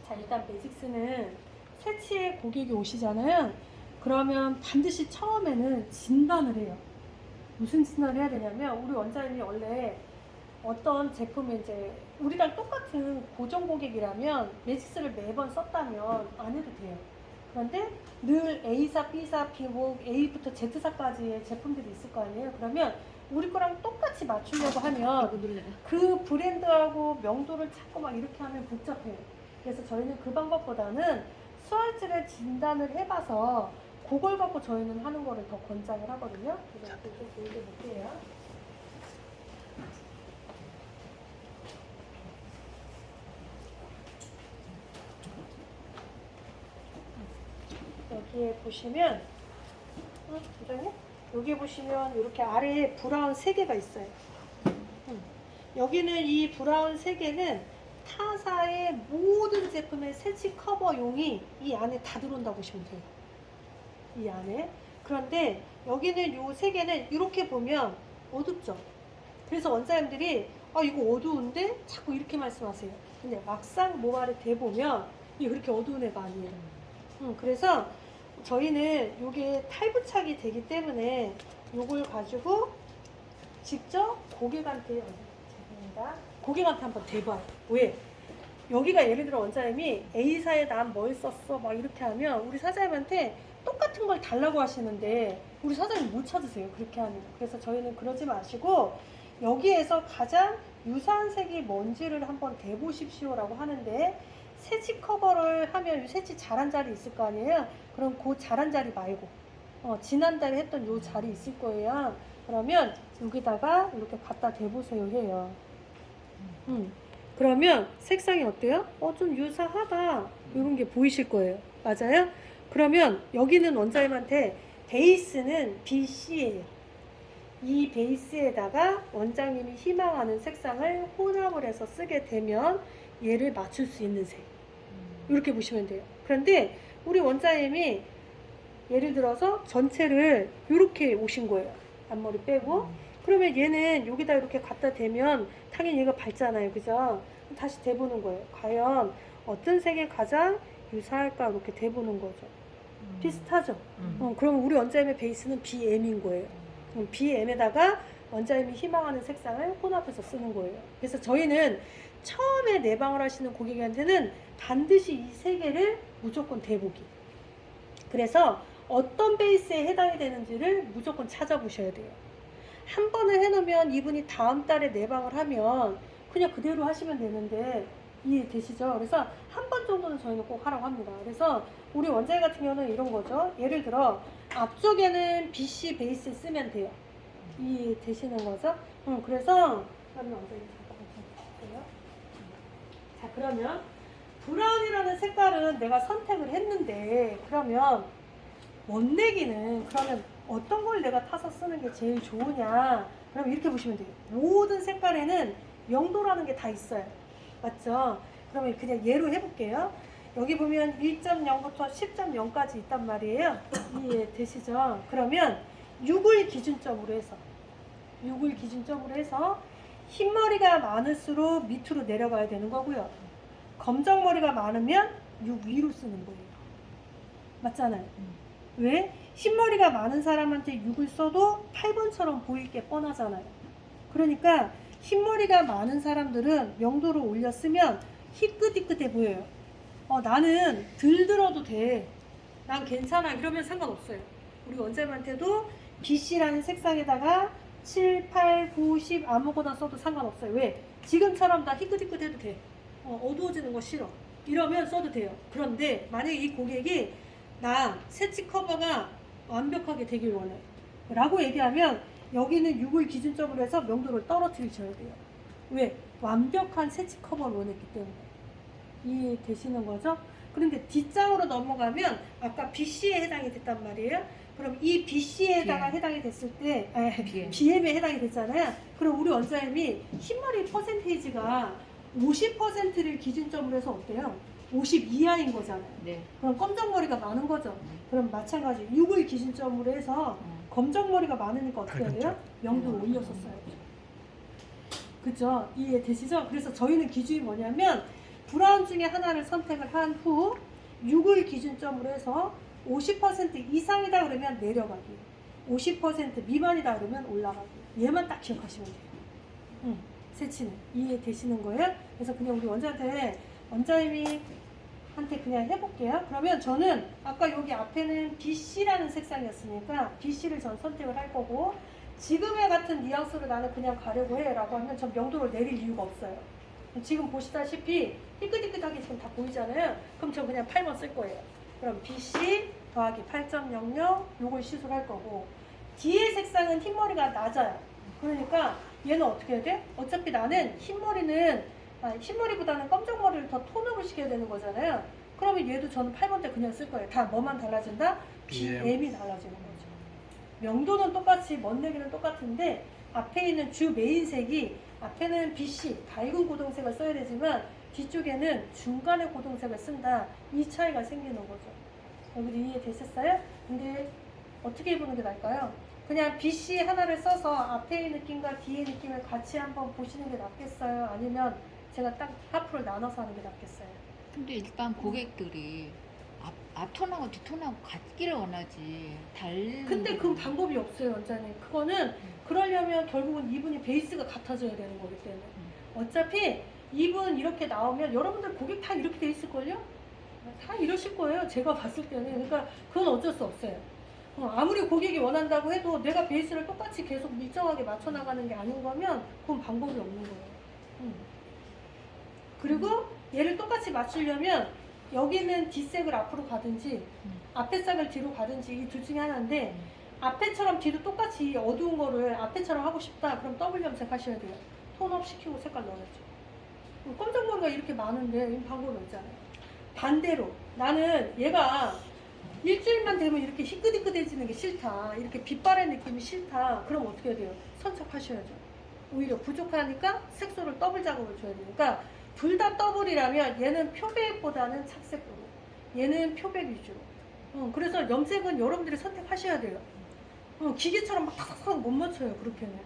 자, 일단 매직스는 세치의 고객이 오시잖아요. 그러면 반드시 처음에는 진단을 해요. 무슨 진단을 해야 되냐면, 우리 원장님이 원래 어떤 제품이 이제 우리랑 똑같은 고정 고객이라면 매직스를 매번 썼다면 안 해도 돼요. 그런데 늘 A사, B사, B, 뭐 A부터 Z사까지의 제품들이 있을 거 아니에요. 그러면 우리 거랑 똑같이 맞추려고 하면 그 브랜드하고 명도를 찾고 막 이렇게 하면 복잡해요. 그래서 저희는 그 방법보다는 수활질을 진단을 해봐서 그걸 갖고 저희는 하는 거를 더 권장을 하거든요. 그래서 좀 보여드릴게요. 여기에 보시면, 부장님? 여기 보시면 이렇게 아래에 브라운 3개가 있어요. 여기는 이 브라운 3개는 타사의 모든 제품의 세치 커버용이 이 안에 다 들어온다고 보시면 돼요. 이 안에. 그런데 여기는 이 3개는 이렇게 보면 어둡죠? 그래서 원장님들이 이거 어두운데? 자꾸 이렇게 말씀하세요. 근데 막상 모발에 대보면 이게 그렇게 어두운 애가 아니에요. 그래서 저희는 이게 탈부착이 되기 때문에 이걸 가지고 직접 고객한테, 죄송합니다, 고객한테 한번 대봐요. 왜? 여기가 예를 들어 원장님이 A사에 난 뭘 썼어 막 이렇게 하면 우리 사장님한테 똑같은 걸 달라고 하시는데 우리 사장님 못 찾으세요, 그렇게 하면. 그래서 저희는 그러지 마시고 여기에서 가장 유사한 색이 뭔지를 한번 대보십시오 라고 하는데, 세치 커버를 하면 세치 잘한 자리 있을 거 아니에요. 그럼 그 잘한 자리 말고 지난달에 했던 요 자리 있을 거예요. 그러면 여기다가 이렇게 갖다 대보세요 해요. 그러면 색상이 어때요? 좀 유사하다, 이런 게 보이실 거예요. 맞아요? 그러면 여기는 원장님한테 베이스는 BC예요. 이 베이스에다가 원장님이 희망하는 색상을 혼합을 해서 쓰게 되면 얘를 맞출 수 있는 색, 이렇게 보시면 돼요. 그런데 우리 원장님이 예를 들어서 전체를 이렇게 오신 거예요. 앞머리 빼고. 그러면 얘는 여기다 이렇게 갖다 대면 당연히 얘가 밝잖아요. 그죠? 다시 대보는 거예요. 과연 어떤 색이 가장 유사할까, 이렇게 대보는 거죠. 비슷하죠? 그럼 우리 원장님의 베이스는 BM인 거예요. BM에다가 원장님이 희망하는 색상을 혼합해서 쓰는 거예요. 그래서 저희는 처음에 내방을 하시는 고객한테는 반드시 이 3개를 무조건 대보기. 그래서 어떤 베이스에 해당이 되는지를 무조건 찾아보셔야 돼요. 한 번을 해놓으면 이분이 다음 달에 내방을 하면 그냥 그대로 하시면 되는데, 이해되시죠? 그래서 한 번 정도는 저희는 꼭 하라고 합니다. 그래서 우리 원장님 같은 경우는 이런 거죠. 예를 들어 앞쪽에는 BC 베이스 쓰면 돼요. 이해되시는 거죠? 그래서 그러면 원장님 잠깐만 보세요. 자, 그러면 브라운이라는 색깔은 내가 선택을 했는데, 그러면 원내기는 그러면 어떤 걸 내가 타서 쓰는 게 제일 좋으냐? 그럼 이렇게 보시면 돼요. 모든 색깔에는 명도라는 게 다 있어요. 맞죠? 그러면 그냥 예로 해볼게요. 여기 보면 1.0부터 10.0까지 있단 말이에요. 이해되시죠? 그러면 6을 기준점으로 해서 흰머리가 많을수록 밑으로 내려가야 되는 거고요. 검정머리가 많으면 6 위로 쓰는 거예요. 맞잖아요. 왜? 흰머리가 많은 사람한테 6을 써도 8번처럼 보일 게 뻔하잖아요. 그러니까 흰머리가 많은 사람들은 명도를 올려 쓰면 희끗희끗해 보여요. 나는 덜 들어도 돼. 난 괜찮아. 이러면 상관없어요. 우리 원장님한테도 BC라는 색상에다가 7, 8, 9, 10 아무거나 써도 상관없어요. 왜? 지금처럼 다 희끗희끗 해도 돼. 어두워지는 거 싫어. 이러면 써도 돼요. 그런데 만약에 이 고객이 나 새치 커버가 완벽하게 되길 원해 라고 얘기하면 여기는 6을 기준점으로 해서 명도를 떨어뜨리셔야 돼요. 왜? 완벽한 새치 커버를 원했기 때문에. 이해되시는 거죠? 그런데 뒷장으로 넘어가면 아까 BC에 해당이 됐단 말이에요. 그럼 이 BC에다가 해당이 됐을 때 BM에 해당이 됐잖아요. 그럼 우리 원장님이 흰머리 퍼센테이지가 50%를 기준점으로 해서 어때요? 50 이하인 거잖아요. 네. 그럼 검정머리가 많은 거죠. 그럼 마찬가지 6을 기준점으로 해서 검정머리가 많으니까 어떻게 해야 돼요? 명도를 올려서 써야죠. 그죠? 이해되시죠? 그래서 저희는 기준이 뭐냐면 브라운 중에 하나를 선택을 한 후 6을 기준점으로 해서 50% 이상이다 그러면 내려가기, 50% 미만이다 그러면 올라가기. 얘만 딱 기억하시면 돼요. 새치는. 이해되시는 거예요? 그래서 그냥 우리 원장님이 한테 그냥 해볼게요. 그러면 저는 아까 여기 앞에는 BC라는 색상이었으니까 BC를 전 선택을 할 거고, 지금의 같은 뉘앙스로 나는 그냥 가려고 해 라고 하면 전 명도를 내릴 이유가 없어요. 지금 보시다시피 희끗희끗하게 지금 다 보이잖아요. 그럼 저 그냥 8번 쓸 거예요. 그럼 BC 더하기 8.00 요걸 시술 할 거고, 뒤에 색상은 흰머리가 낮아요. 그러니까 얘는 어떻게 해야 돼? 어차피 나는 흰머리보다는 검정머리를 더 톤업을 시켜야 되는 거잖아요. 그러면 얘도 저는 8번 때 그냥 쓸 거예요. 다 뭐만 달라진다? BM이 달라지는 거죠. 명도는 똑같이, 멋내기는 똑같은데 앞에 있는 주 메인색이, 앞에는 BC, 밝은 고동색을 써야 되지만 뒤쪽에는 중간의 고동색을 쓴다. 이 차이가 생기는 거죠. 여기도 이해되셨어요? 근데 어떻게 해보는 게 나을까요? 그냥 BC 하나를 써서 앞에의 느낌과 뒤의 느낌을 같이 한번 보시는 게 낫겠어요? 아니면 제가 딱 하프를 나눠서 하는 게 낫겠어요? 근데 일단 고객들이 앞톤하고 뒷톤하고 같기를 원하지. 근데 그건 방법이 없어요, 원장님. 그거는 그러려면 결국은 이분이 베이스가 같아져야 되는 거기 때문에. 어차피 이분 이렇게 나오면 여러분들 고객 다 이렇게 돼 있을걸요? 다 이러실 거예요, 제가 봤을 때는. 그러니까 그건 어쩔 수 없어요. 아무리 고객이 원한다고 해도 내가 베이스를 똑같이 계속 일정하게 맞춰 나가는 게 아닌 거면 그건 방법이 없는 거예요. 그리고 얘를 똑같이 맞추려면 여기는 뒷색을 앞으로 가든지 앞에 색을 뒤로 가든지 이 둘 중에 하나인데, 앞에처럼 뒤도 똑같이 어두운 거를 앞에처럼 하고 싶다 그럼 더블 염색 하셔야 돼요. 톤업 시키고 색깔 넣어야죠. 검정머리가 이렇게 많은데 이 방법이 없잖아요. 반대로 나는 얘가 일주일만 되면 이렇게 희끗희끗해지는 게 싫다, 이렇게 빛바랜 느낌이 싫다, 그럼 어떻게 해야 돼요? 선착하셔야죠. 오히려 부족하니까 색소를 더블 작업을 줘야 되니까, 둘 다 더블이라면 얘는 표백보다는 착색으로, 얘는 표백 위주로. 그래서 염색은 여러분들이 선택하셔야 돼요. 기계처럼 막 탁탁탁 못 맞춰요, 그렇게는.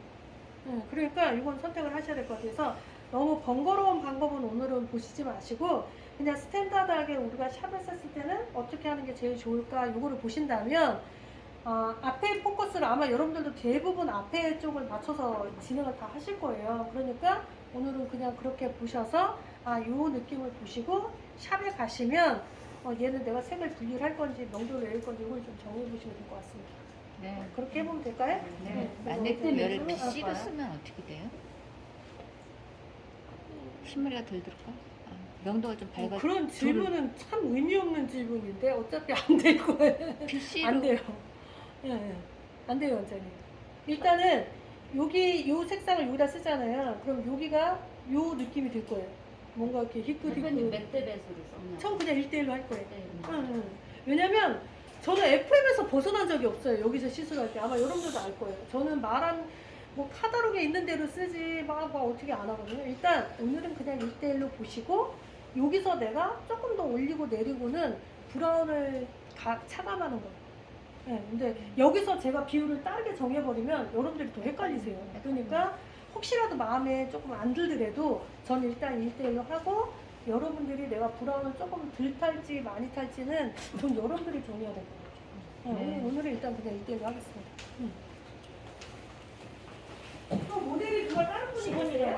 그러니까 이건 선택을 하셔야 될 것 같아서 너무 번거로운 방법은 오늘은 보시지 마시고 그냥 스탠다드하게 우리가 샵을 썼을 때는 어떻게 하는 게 제일 좋을까 이거를 보신다면, 앞에 포커스를 아마 여러분들도 대부분 앞에 쪽을 맞춰서 진행을 다 하실 거예요. 그러니까 오늘은 그냥 그렇게 보셔서 요 느낌을 보시고 샵에 가시면 얘는 내가 색을 분리를 할 건지 명도를 내릴 건지 이걸 좀 정해 보시면 될 것 같습니다. 네. 그렇게 해보면 될까요? 네. 만약에 얘를 BC로 쓰면 어떻게 돼요? 흰머리가 덜 들까? 명도가 좀 밝아. 그런 질문은 참 의미 없는 질문인데 어차피 안 될 거예요. PC로. 안 돼요. 예, 안 돼요, 원장님. 일단은 여기 요 색상을 여기다 쓰잖아요. 그럼 여기가 요 느낌이 들 거예요. 뭔가 이렇게 대표님 희끗희끗. 몇 대 배수로 썼냐? 처음 그냥 1대1로 할 거예요. 네. 응. 왜냐면 저는 FM에서 벗어난 적이 없어요. 여기서 시술할 때. 아마 여러분들도 알 거예요. 저는 말한 뭐 카다록에 있는 대로 쓰지 막 어떻게 안 하거든요. 일단 오늘은 그냥 1대1로 보시고 여기서 내가 조금 더 올리고 내리고는 브라운을 차감하는 거예요. 네, 근데 여기서 제가 비율을 다르게 정해버리면 여러분들이 더 헷갈리세요. 그러니까 혹시라도 마음에 조금 안 들더라도 저는 일단 1대1로 하고 여러분들이 내가 브라운을 조금 덜 탈지 많이 탈지는 전 여러분들이 정해야 될 것 같아요. 네, 네. 오늘은 일단 그냥 1대1로 하겠습니다. 또 모델이 그걸 다른 분이 하세요?